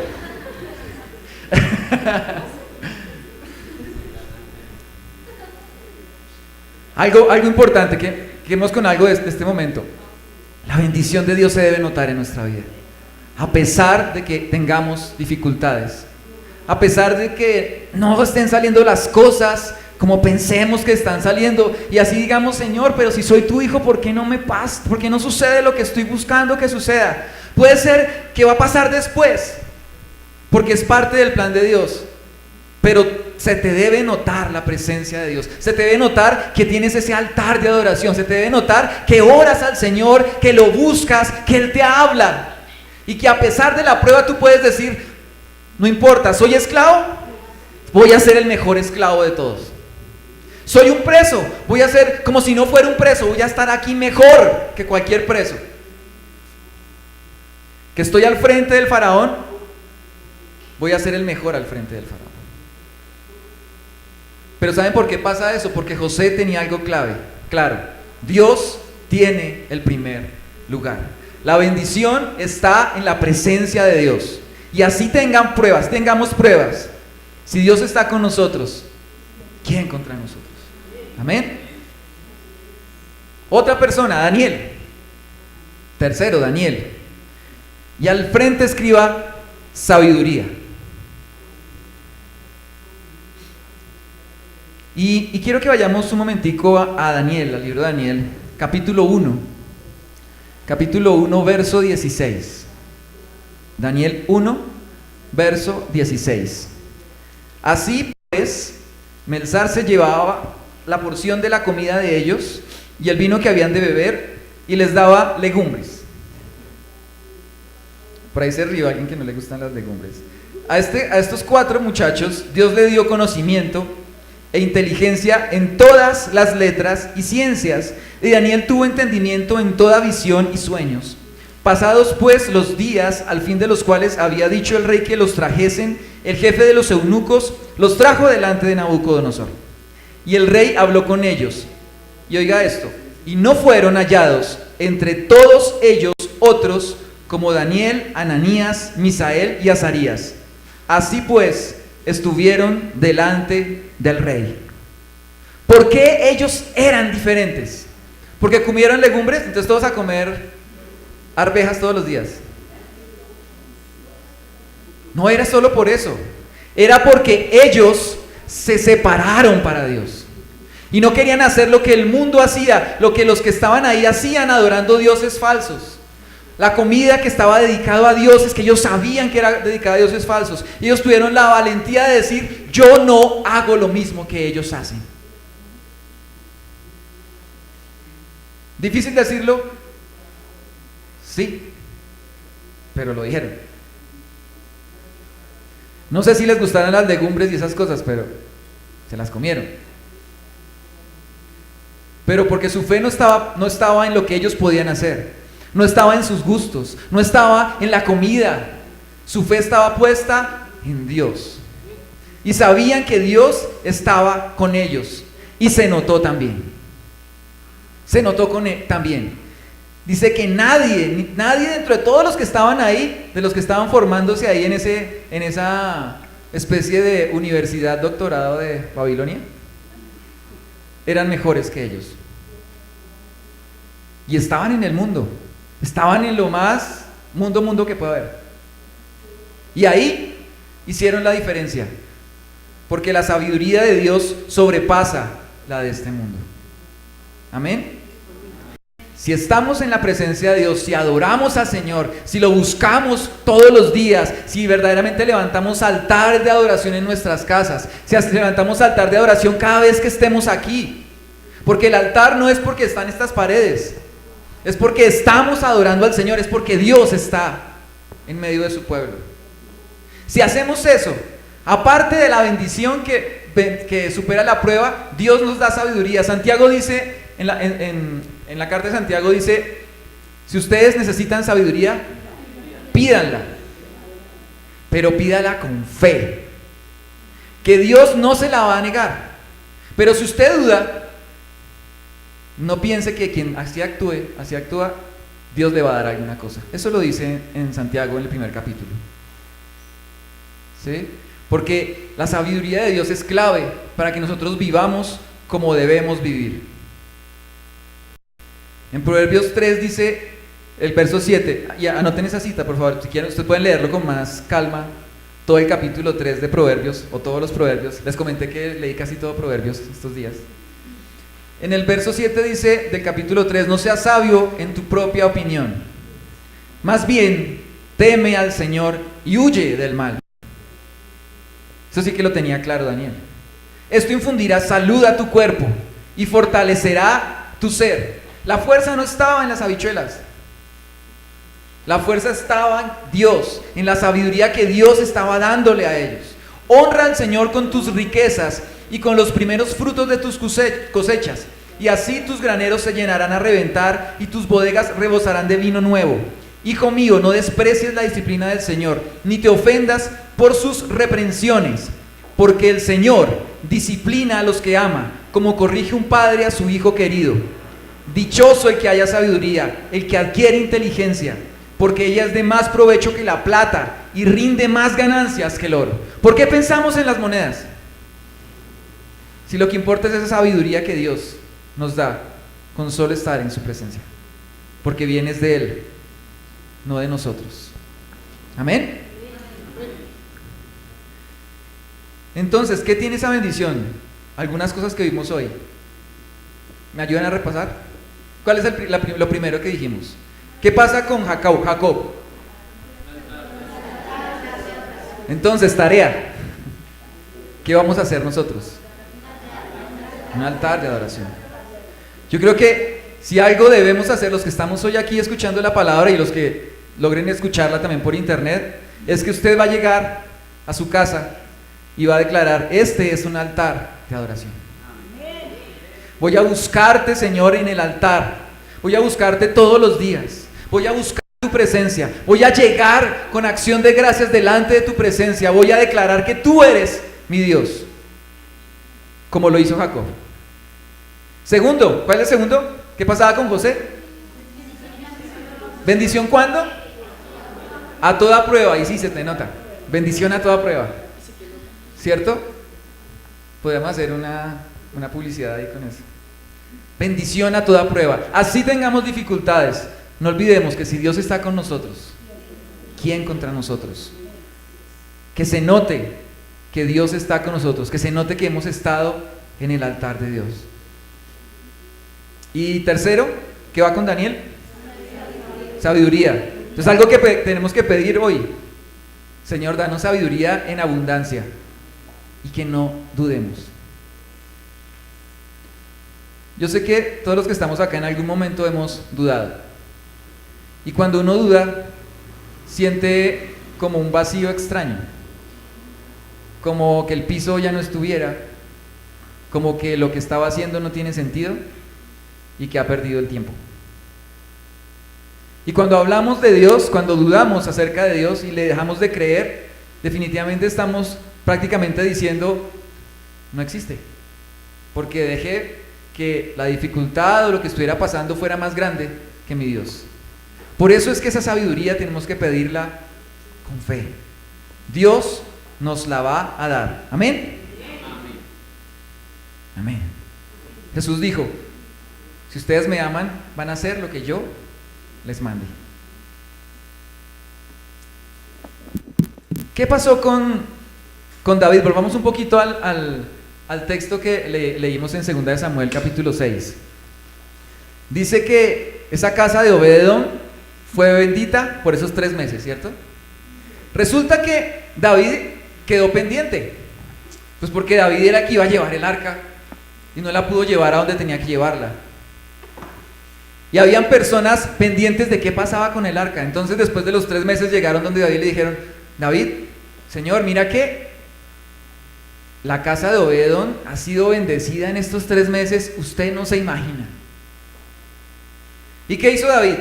Algo importante que quedemos con algo de este momento: la bendición de Dios se debe notar en nuestra vida, a pesar de que tengamos dificultades, a pesar de que no estén saliendo las cosas como pensemos que están saliendo, y así digamos: Señor, pero si soy tu hijo, ¿por qué no me pasa? ¿Por qué no sucede lo que estoy buscando que suceda? Puede ser que va a pasar después, porque es parte del plan de Dios, pero se te debe notar la presencia de Dios, se te debe notar que tienes ese altar de adoración, se te debe notar que oras al Señor, que lo buscas, que Él te habla, y que a pesar de la prueba tú puedes decir: no importa, soy esclavo, voy a ser el mejor esclavo de todos. Soy un preso, voy a ser como si no fuera un preso, voy a estar aquí mejor que cualquier preso. Que estoy al frente del faraón, voy a ser el mejor al frente del faraón. Pero ¿saben por qué pasa eso? Porque José tenía algo clave, claro: Dios tiene el primer lugar. La bendición está en la presencia de Dios. Y así tengamos pruebas, si Dios está con nosotros, ¿quién contra nosotros? Amén. Otra persona, Daniel. Tercero, Daniel. Y al frente escriba: sabiduría. Y quiero que vayamos un momentico a Daniel, al libro de Daniel, capítulo 1. Capítulo 1, verso 16. Daniel 1, verso 16. Así pues, Melzar se llevaba la porción de la comida de ellos y el vino que habían de beber, y les daba legumbres. Por ahí se ríe alguien que no le gustan las legumbres. A estos 4 muchachos Dios le dio conocimiento e inteligencia en todas las letras y ciencias, y Daniel tuvo entendimiento en toda visión y sueños. Pasados pues los días, al fin de los cuales había dicho el rey que los trajesen, el jefe de los eunucos los trajo delante de Nabucodonosor. Y el rey habló con ellos, y oiga esto: y no fueron hallados entre todos ellos otros como Daniel, Ananías, Misael y Azarías. Así pues, estuvieron delante del rey. ¿Por qué ellos eran diferentes? ¿Porque comieron legumbres? Entonces todos a comer arvejas todos los días. No era solo por eso, era porque ellos se separaron para Dios y no querían hacer lo que el mundo hacía, lo que los que estaban ahí hacían, adorando dioses falsos. La comida que estaba dedicada a dioses, que ellos sabían que era dedicada a dioses falsos. Ellos tuvieron la valentía de decir, yo no hago lo mismo que ellos hacen. ¿Difícil decirlo? Sí, pero lo dijeron. No sé si les gustaron las legumbres y esas cosas, pero se las comieron. Pero porque su fe no estaba en lo que ellos podían hacer, no estaba en sus gustos, no estaba en la comida. Su fe estaba puesta en Dios. Y sabían que Dios estaba con ellos. Y se notó también. Se notó también. Dice que nadie dentro de todos los que estaban ahí, de los que estaban formándose ahí en esa especie de universidad doctorado de Babilonia, eran mejores que ellos. Y estaban en el mundo, estaban en lo más mundo que pueda haber. Y ahí hicieron la diferencia, porque la sabiduría de Dios sobrepasa la de este mundo. Amén. Si estamos en la presencia de Dios, si adoramos al Señor, si lo buscamos todos los días, si verdaderamente levantamos altares de adoración en nuestras casas, si levantamos altar de adoración cada vez que estemos aquí, porque el altar no es porque están estas paredes, es porque estamos adorando al Señor, es porque Dios está en medio de su pueblo. Si hacemos eso, aparte de la bendición que supera la prueba, Dios nos da sabiduría. Santiago dice, en la carta de Santiago dice, si ustedes necesitan sabiduría, pídanla, pero pídala con fe, que Dios no se la va a negar. Pero si usted duda, no piense que quien así actúa, Dios le va a dar alguna cosa. Eso lo dice en Santiago en el primer capítulo. ¿Sí? Porque la sabiduría de Dios es clave para que nosotros vivamos como debemos vivir. En Proverbios 3 dice, el verso 7, y anoten esa cita por favor, si quieren ustedes pueden leerlo con más calma, todo el capítulo 3 de Proverbios, o todos los Proverbios. Les comenté que leí casi todo Proverbios estos días. En el verso 7 dice del capítulo 3, no seas sabio en tu propia opinión, más bien teme al Señor y huye del mal. Eso sí que lo tenía claro Daniel. Esto infundirá salud a tu cuerpo y fortalecerá tu ser. La fuerza no estaba en las habichuelas. La fuerza estaba en Dios, en la sabiduría que Dios estaba dándole a ellos. Honra al Señor con tus riquezas y con los primeros frutos de tus cosechas, y así tus graneros se llenarán a reventar y tus bodegas rebosarán de vino nuevo. Hijo mío, no desprecies la disciplina del Señor, ni te ofendas por sus reprensiones, porque el Señor disciplina a los que ama, como corrige un padre a su hijo querido. Dichoso el que haya sabiduría, el que adquiere inteligencia, porque ella es de más provecho que la plata y rinde más ganancias que el oro. ¿Por qué pensamos en las monedas? Si lo que importa es esa sabiduría que Dios nos da con solo estar en su presencia, porque vienes de Él, no de nosotros. Amén. Entonces, ¿qué tiene esa bendición? Algunas cosas que vimos hoy. ¿Me ayudan a repasar? ¿Cuál es lo primero que dijimos? ¿Qué pasa con Jacob? Entonces, tarea. ¿Qué vamos a hacer nosotros? Un altar de adoración. Yo creo que si algo debemos hacer los que estamos hoy aquí escuchando la palabra y los que logren escucharla también por internet, es que usted va a llegar a su casa y va a declarar, este es un altar de adoración. Voy a buscarte, Señor, en el altar. Voy a buscarte todos los días. Voy a buscar tu presencia. Voy a llegar con acción de gracias delante de tu presencia. Voy a declarar que tú eres mi Dios, como lo hizo Jacob. Segundo, ¿cuál es el segundo? ¿Qué pasaba con José? ¿Bendición cuándo? A toda prueba, y sí se te nota. Bendición a toda prueba. ¿Cierto? Podemos hacer una publicidad ahí con eso. Bendición a toda prueba. Así tengamos dificultades, no olvidemos que si Dios está con nosotros, ¿quién contra nosotros? Que se note que Dios está con nosotros, que se note que hemos estado en el altar de Dios. Y tercero, ¿qué va con Daniel? Sabiduría. Entonces algo que tenemos que pedir hoy. Señor, danos sabiduría en abundancia y que no dudemos. Yo sé que todos los que estamos acá en algún momento hemos dudado. Y cuando uno duda, siente como un vacío extraño. Como que el piso ya no estuviera, como que lo que estaba haciendo no tiene sentido y que ha perdido el tiempo. Y cuando hablamos de Dios, cuando dudamos acerca de Dios y le dejamos de creer, definitivamente estamos prácticamente diciendo, no existe, porque dejé que la dificultad o lo que estuviera pasando fuera más grande que mi Dios. Por eso es que esa sabiduría tenemos que pedirla con fe. Dios nos la va a dar. Amén. Amén. Jesús dijo, si ustedes me aman, van a hacer lo que yo les mande. ¿Qué pasó con David? Volvamos un poquito al texto que leímos en 2 de Samuel capítulo 6. Dice que esa casa de Obed-edom fue bendita por esos 3 meses, ¿cierto? Resulta que David quedó pendiente, pues porque David era el que iba a llevar el arca y no la pudo llevar a donde tenía que llevarla. Y habían personas pendientes de qué pasaba con el arca. Entonces después de los 3 meses llegaron donde David y le dijeron, David, Señor, mira que la casa de Obed-edom ha sido bendecida en estos 3 meses, usted no se imagina. ¿Y qué hizo David?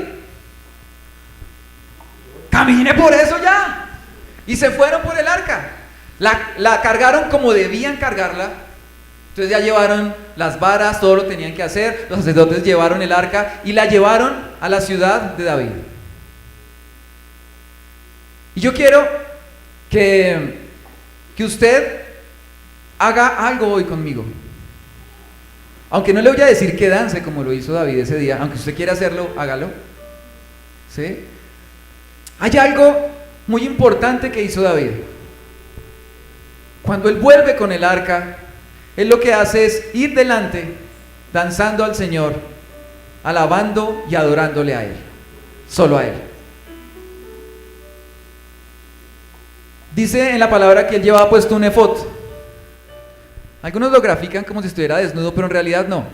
Camine por eso ya. Y se fueron por el arca. La cargaron como debían cargarla. Entonces ya llevaron las varas, todo lo tenían que hacer. Los sacerdotes llevaron el arca y la llevaron a la ciudad de David. Y yo quiero que usted haga algo hoy conmigo. Aunque no le voy a decir que dance como lo hizo David ese día. Aunque usted quiera hacerlo, hágalo. ¿Sí? Hay algo muy importante que hizo David. Cuando él vuelve con el arca, él lo que hace es ir delante, danzando al Señor, alabando y adorándole a Él, solo a Él. Dice en la palabra que él llevaba puesto un efod. Algunos lo grafican como si estuviera desnudo, pero en realidad no.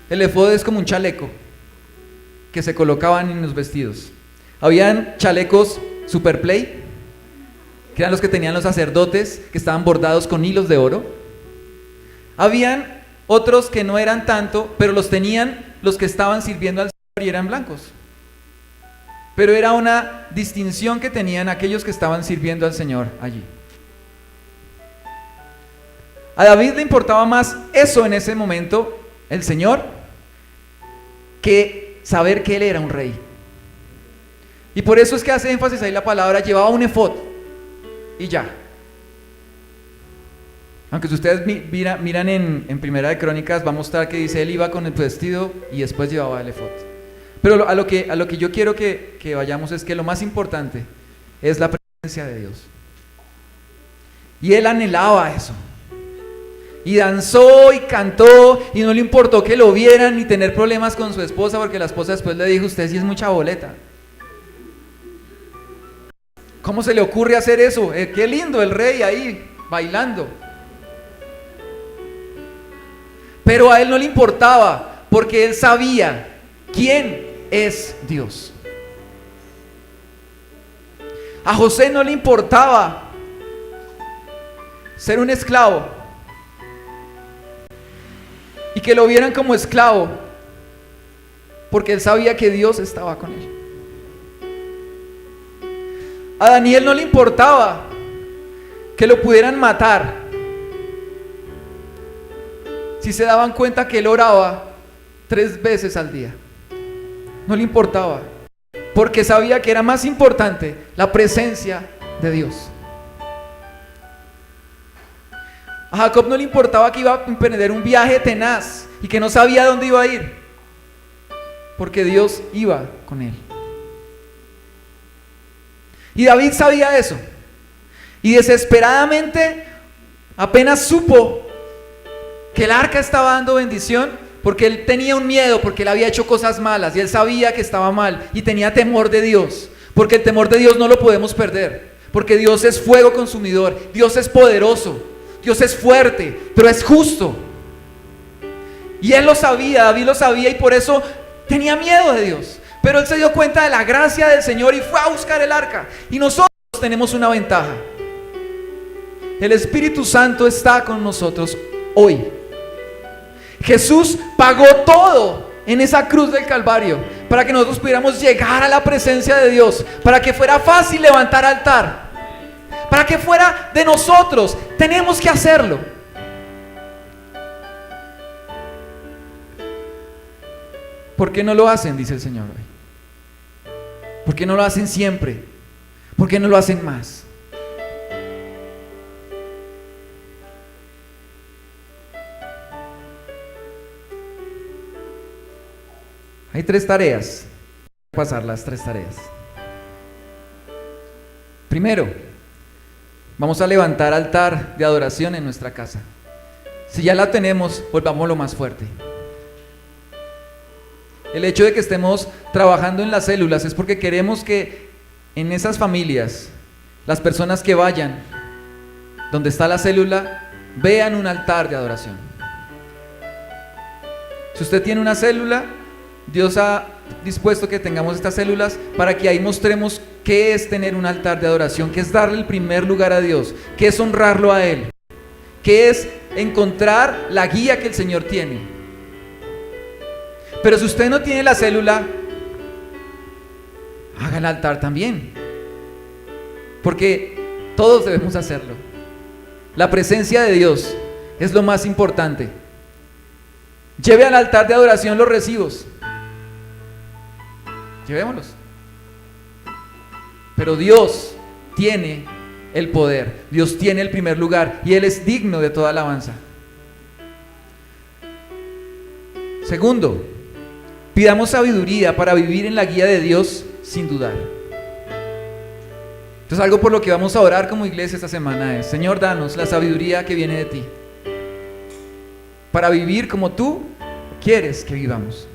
El efod es como un chaleco que se colocaban en los vestidos. Habían chalecos super play, que eran los que tenían los sacerdotes, que estaban bordados con hilos de oro. Habían otros que no eran tanto, pero los tenían los que estaban sirviendo al Señor y eran blancos. Pero era una distinción que tenían aquellos que estaban sirviendo al Señor allí. A David le importaba más eso en ese momento, el Señor, que saber que él era un rey. Y por eso es que hace énfasis ahí la palabra, llevaba un efod y ya. Aunque si ustedes miran en Primera de Crónicas, va a mostrar que dice, él iba con el vestido y después llevaba el efod. Pero a lo que yo quiero que vayamos es que lo más importante es la presencia de Dios. Y él anhelaba eso. Y danzó y cantó y no le importó que lo vieran ni tener problemas con su esposa, porque la esposa después le dijo, usted sí es mucha boleta. ¿Cómo se le ocurre hacer eso? Qué lindo el rey ahí bailando. Pero a él no le importaba, porque él sabía quién es Dios. A José no le importaba ser un esclavo y que lo vieran como esclavo, porque él sabía que Dios estaba con él. A Daniel no le importaba que lo pudieran matar si se daban cuenta que él oraba 3 veces al día. No le importaba, porque sabía que era más importante la presencia de Dios. A Jacob no le importaba que iba a emprender un viaje tenaz y que no sabía dónde iba a ir, porque Dios iba con él. Y David sabía eso, y desesperadamente, apenas supo que el arca estaba dando bendición, porque él tenía un miedo, porque él había hecho cosas malas y él sabía que estaba mal y tenía temor de Dios, porque el temor de Dios no lo podemos perder, porque Dios es fuego consumidor, Dios es poderoso, Dios es fuerte, pero es justo. Y él lo sabía, David lo sabía, y por eso tenía miedo de Dios. Pero él se dio cuenta de la gracia del Señor y fue a buscar el arca. Y nosotros tenemos una ventaja. El Espíritu Santo está con nosotros hoy. Jesús pagó todo en esa cruz del Calvario para que nosotros pudiéramos llegar a la presencia de Dios, para que fuera fácil levantar altar, para que fuera de nosotros. Tenemos que hacerlo. ¿Por qué no lo hacen? Dice el Señor hoy. ¿Por qué no lo hacen siempre? ¿Por qué no lo hacen más? Hay 3 tareas. Voy a pasar las 3 tareas. Primero, vamos a levantar altar de adoración en nuestra casa. Si ya la tenemos, volvámoslo más fuerte. El hecho de que estemos trabajando en las células es porque queremos que en esas familias, las personas que vayan donde está la célula, vean un altar de adoración. Si usted tiene una célula, Dios ha dispuesto que tengamos estas células para que ahí mostremos qué es tener un altar de adoración, qué es darle el primer lugar a Dios, qué es honrarlo a Él, qué es encontrar la guía que el Señor tiene. Pero si usted no tiene la célula, haga el altar también, porque todos debemos hacerlo. La presencia de Dios es lo más importante. Lleve al altar de adoración los recibos, llevémoslos. Pero Dios tiene el poder, Dios tiene el primer lugar y Él es digno de toda alabanza. Segundo, pidamos sabiduría para vivir en la guía de Dios sin dudar. Entonces, algo por lo que vamos a orar como iglesia esta semana es: Señor, danos la sabiduría que viene de ti para vivir como tú quieres que vivamos.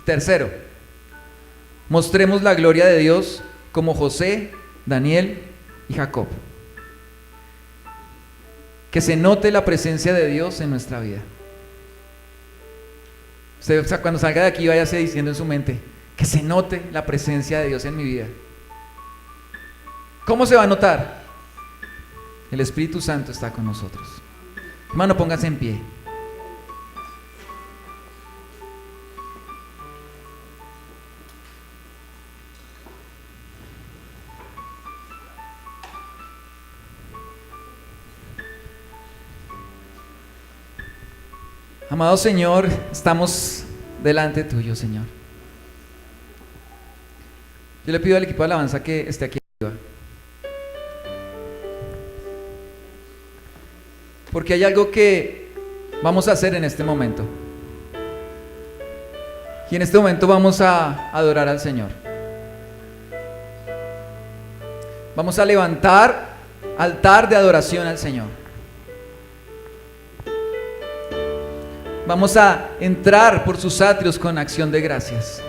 Tercero, mostremos la gloria de Dios como José, Daniel y Jacob. Que se note la presencia de Dios en nuestra vida. Usted, cuando salga de aquí, váyase diciendo en su mente: que se note la presencia de Dios en mi vida. ¿Cómo se va a notar? El Espíritu Santo está con nosotros. Hermano, póngase en pie. Amado Señor, estamos delante tuyo, Señor. Yo le pido al equipo de alabanza que esté aquí arriba, porque hay algo que vamos a hacer en este momento. Y en este momento vamos a adorar al Señor. Vamos a levantar altar de adoración al Señor. Vamos a entrar por sus atrios con acción de gracias.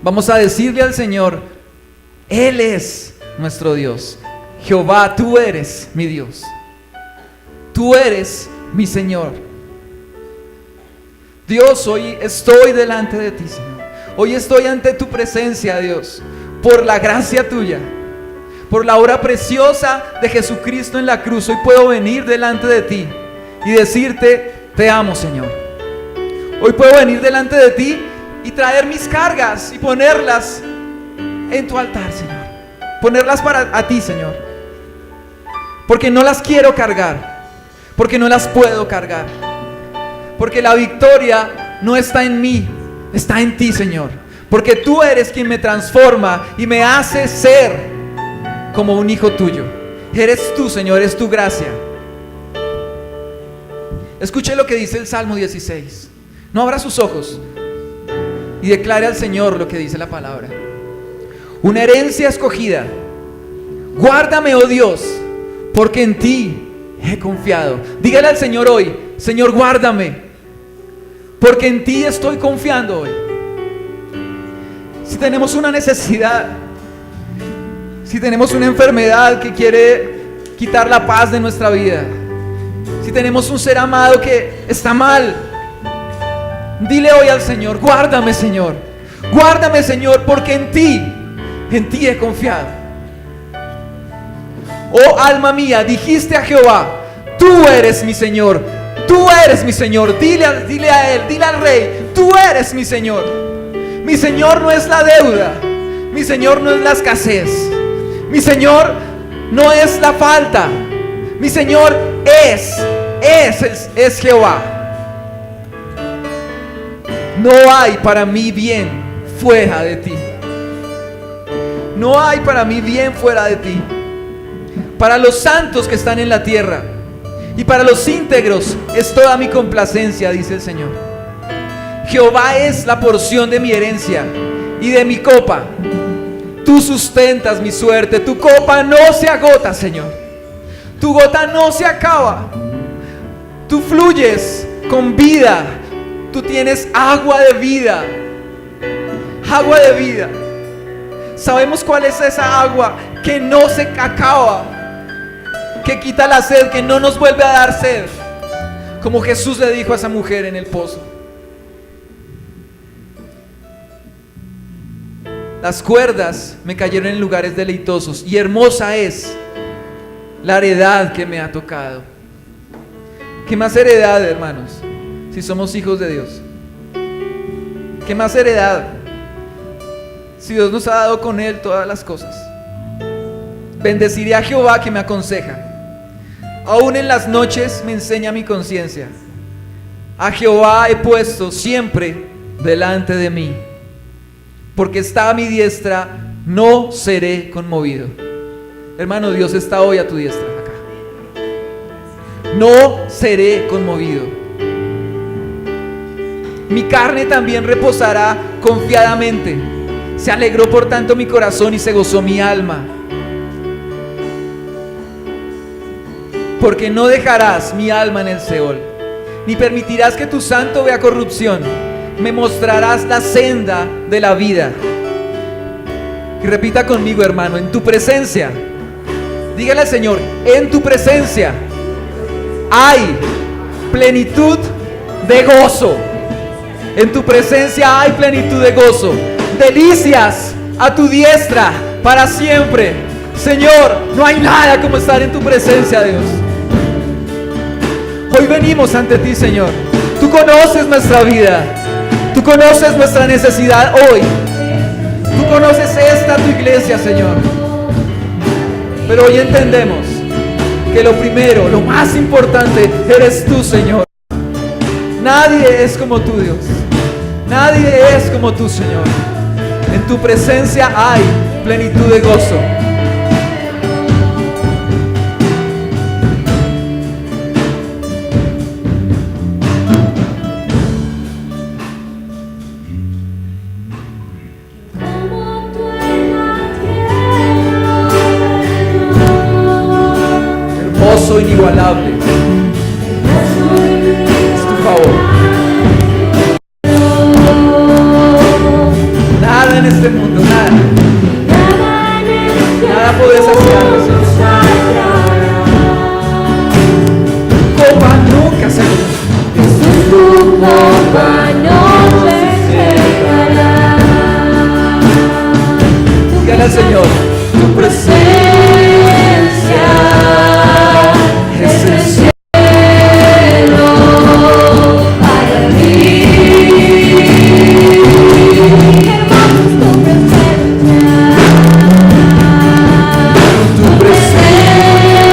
Vamos a decirle al Señor: Él es nuestro Dios. Jehová, tú eres mi Dios. Tú eres mi Señor. Dios, hoy estoy delante de ti, Señor. Hoy estoy ante tu presencia, Dios, por la gracia tuya, por la obra preciosa de Jesucristo en la cruz. Hoy puedo venir delante de ti y decirte: te amo, Señor. Hoy puedo venir delante de ti y traer mis cargas y ponerlas en tu altar, Señor. Ponerlas para ti, Señor. Porque no las quiero cargar, porque no las puedo cargar, porque la victoria no está en mí, está en ti, Señor. Porque tú eres quien me transforma y me hace ser como un hijo tuyo. Eres tú, Señor, es tu gracia. Escuche lo que dice el Salmo 16. No abra sus ojos y declare al Señor lo que dice la palabra. Una herencia escogida. Guárdame, oh Dios, porque en ti he confiado. Dígale al Señor hoy: Señor, guárdame, porque en ti estoy confiando hoy. Si tenemos una necesidad, si tenemos una enfermedad que quiere quitar la paz de nuestra vida, si tenemos un ser amado que está mal, dile hoy al Señor, guárdame, Señor, porque en ti he confiado. Oh alma mía, dijiste a Jehová, tú eres mi Señor, tú eres mi Señor. Dile a Él, dile al Rey, tú eres mi Señor. Mi Señor no es la deuda, mi Señor no es la escasez, mi Señor no es la falta, mi Señor es Jehová. No hay para mí bien fuera de ti. No hay para mí bien fuera de ti. Para los santos que están en la tierra y para los íntegros es toda mi complacencia, dice el Señor. Jehová es la porción de mi herencia y de mi copa. Tú sustentas mi suerte, tu copa no se agota, Señor. Tu gota no se acaba. Tú fluyes con vida. Tú tienes agua de vida. Agua de vida. Sabemos cuál es esa agua que no se acaba, que quita la sed, que no nos vuelve a dar sed, como Jesús le dijo a esa mujer en el pozo. Las cuerdas me cayeron en lugares deleitosos y hermosa es la heredad que me ha tocado. ¿Qué más heredad, hermanos? Si somos hijos de Dios, ¿qué más heredad? Si Dios nos ha dado con Él todas las cosas. Bendeciré a Jehová que me aconseja. Aún en las noches me enseña mi conciencia. A Jehová he puesto siempre delante de mí. Porque está a mi diestra, no seré conmovido. Hermano, Dios está hoy a tu diestra acá. No seré conmovido. Mi carne también reposará confiadamente. Se alegró por tanto mi corazón y se gozó mi alma. Porque no dejarás mi alma en el Seol, ni permitirás que tu santo vea corrupción. Me mostrarás la senda de la vida. Y repita conmigo, hermano, en tu presencia. Dígale al Señor, en tu presencia hay plenitud de gozo. En tu presencia hay plenitud de gozo. Delicias a tu diestra para siempre. Señor, no hay nada como estar en tu presencia, Dios. Hoy venimos ante ti, Señor. Tú conoces nuestra vida. Tú conoces nuestra necesidad hoy. Tú conoces esta tu iglesia, Señor. Pero hoy entendemos que lo primero, lo más importante, eres tú, Señor. Nadie es como tú, Dios. Nadie es como tú, Señor. En tu presencia hay plenitud de gozo. Hermoso, inigualable. Es tu favor. Nada en este mundo, nada. Nada puedes hacer, Señor. Copa nunca se agota. Tu copa no se secará. Dígale al Señor, tu presencia es el cielo. Tu presencia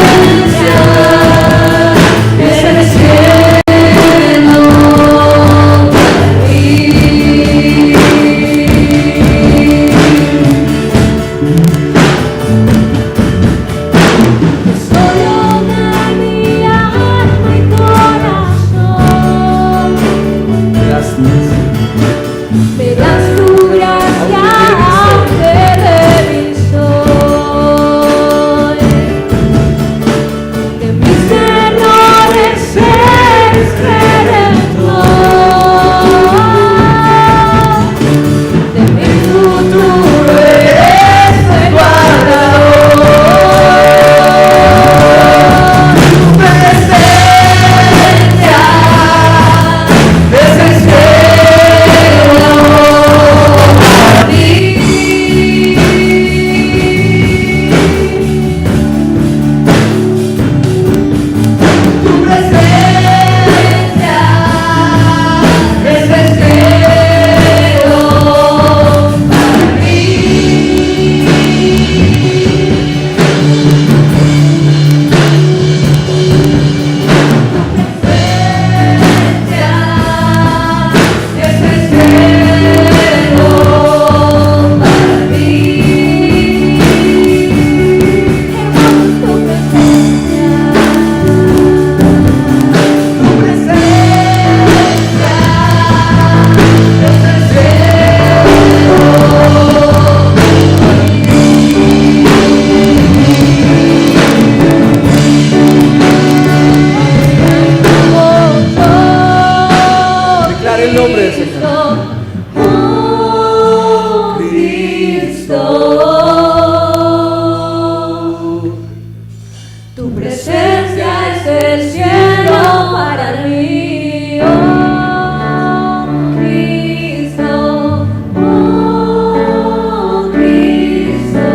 el cielo para mí, oh Cristo, oh Cristo.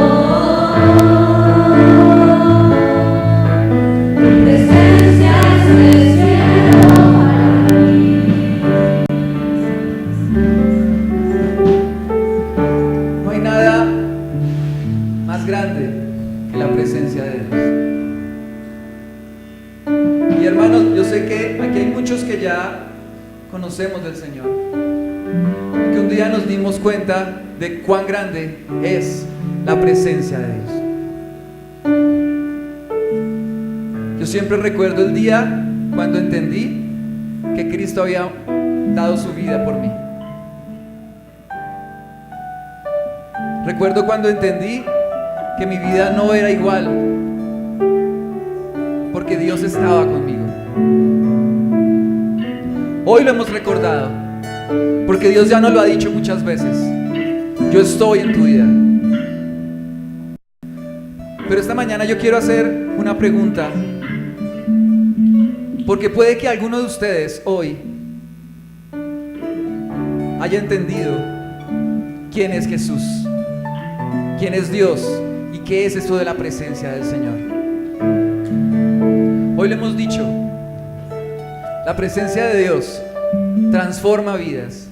Tu presencia es el cielo para mí. No hay nada más grande que la presencia de Dios. Y hermanos, yo sé que aquí hay muchos que ya conocemos del Señor, y que un día nos dimos cuenta de cuán grande es la presencia de Dios. Yo siempre recuerdo el día cuando entendí que Cristo había dado su vida por mí. Recuerdo cuando entendí que mi vida no era igual, porque Dios estaba conmigo. Hoy lo hemos recordado, porque Dios ya nos lo ha dicho muchas veces: yo estoy en tu vida. Pero esta mañana yo quiero hacer una pregunta, porque puede que alguno de ustedes hoy haya entendido quién es Jesús, quién es Dios y qué es eso de la presencia del Señor. Hoy le hemos dicho, la presencia de Dios transforma vidas.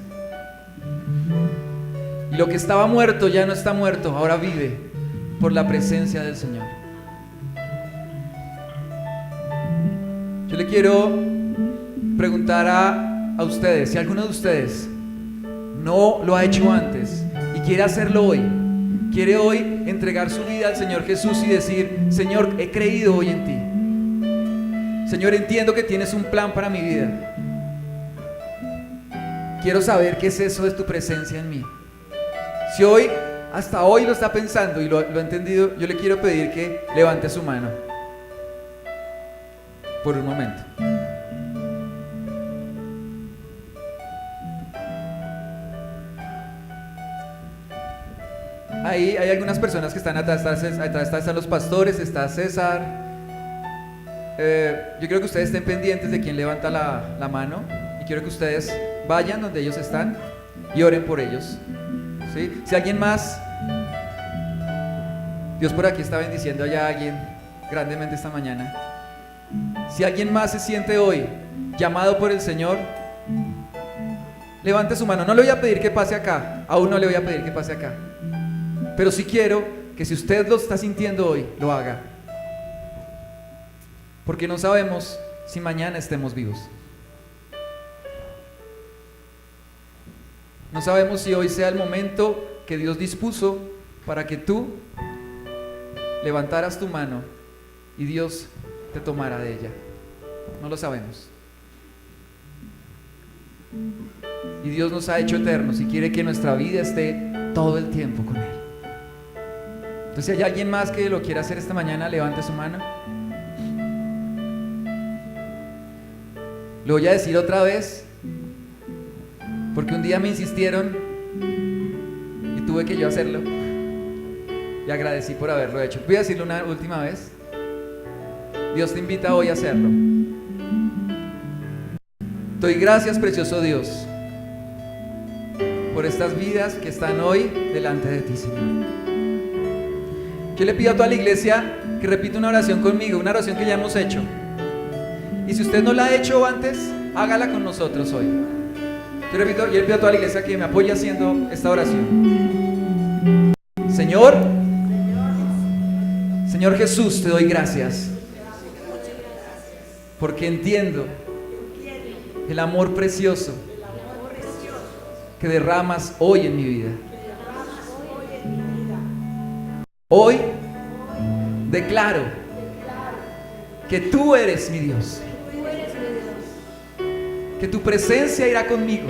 Y lo que estaba muerto ya no está muerto, ahora vive por la presencia del Señor. Yo le quiero preguntar a ustedes, si alguno de ustedes no lo ha hecho antes y quiere hacerlo hoy, quiere hoy entregar su vida al Señor Jesús y decir: Señor, he creído hoy en ti. Señor, entiendo que tienes un plan para mi vida. Quiero saber qué es eso de tu presencia en mí. Si hoy, hasta hoy lo está pensando y lo ha entendido, yo le quiero pedir que levante su mano por un momento. Ahí hay algunas personas que están atrás, están los pastores, está César. Yo quiero que ustedes estén pendientes de quién levanta la mano, y quiero que ustedes vayan donde ellos están y oren por ellos, ¿sí? Si alguien más, Dios por aquí está bendiciendo allá a alguien grandemente esta mañana. Si alguien más se siente hoy llamado por el Señor, levante su mano. No le voy a pedir que pase acá, aún no le voy a pedir que pase acá, pero sí quiero que si usted lo está sintiendo hoy, lo haga. Porque no sabemos si mañana estemos vivos. No sabemos si hoy sea el momento que Dios dispuso para que tú levantaras tu mano y Dios te tomara de ella. No lo sabemos. Y Dios nos ha hecho eternos y quiere que nuestra vida esté todo el tiempo con Él. Entonces, si hay alguien más que lo quiera hacer esta mañana, levante su mano. Lo voy a decir otra vez, porque un día me insistieron y tuve que yo hacerlo, y agradecí por haberlo hecho. Voy a decirlo una última vez. Dios te invita hoy a hacerlo. Doy gracias, precioso Dios, por estas vidas que están hoy delante de ti, Señor. Yo le pido a toda la iglesia que repita una oración conmigo, una oración que ya hemos hecho. Y si usted no la ha hecho antes, hágala con nosotros hoy. Yo le pido a toda la iglesia que me apoye haciendo esta oración. Señor Jesús, te doy gracias, porque entiendo el amor precioso que derramas hoy en mi vida. Hoy declaro que tú eres mi Dios, que tu presencia irá conmigo,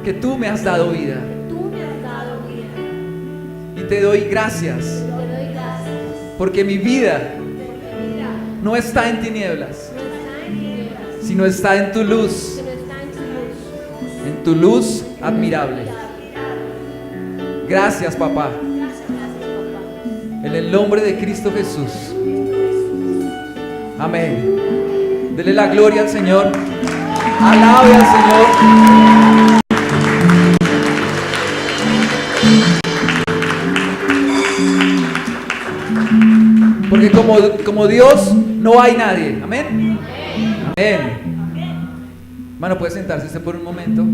que tú me has dado vida, y te doy gracias porque mi vida no está en tinieblas, sino está en tu luz admirable. Gracias, papá, en el nombre de Cristo Jesús. Amén. Dele la gloria al Señor. Alabe al Señor. Porque como Dios no hay nadie. Amén. Amén. Hermano, puede sentarse usted por un momento.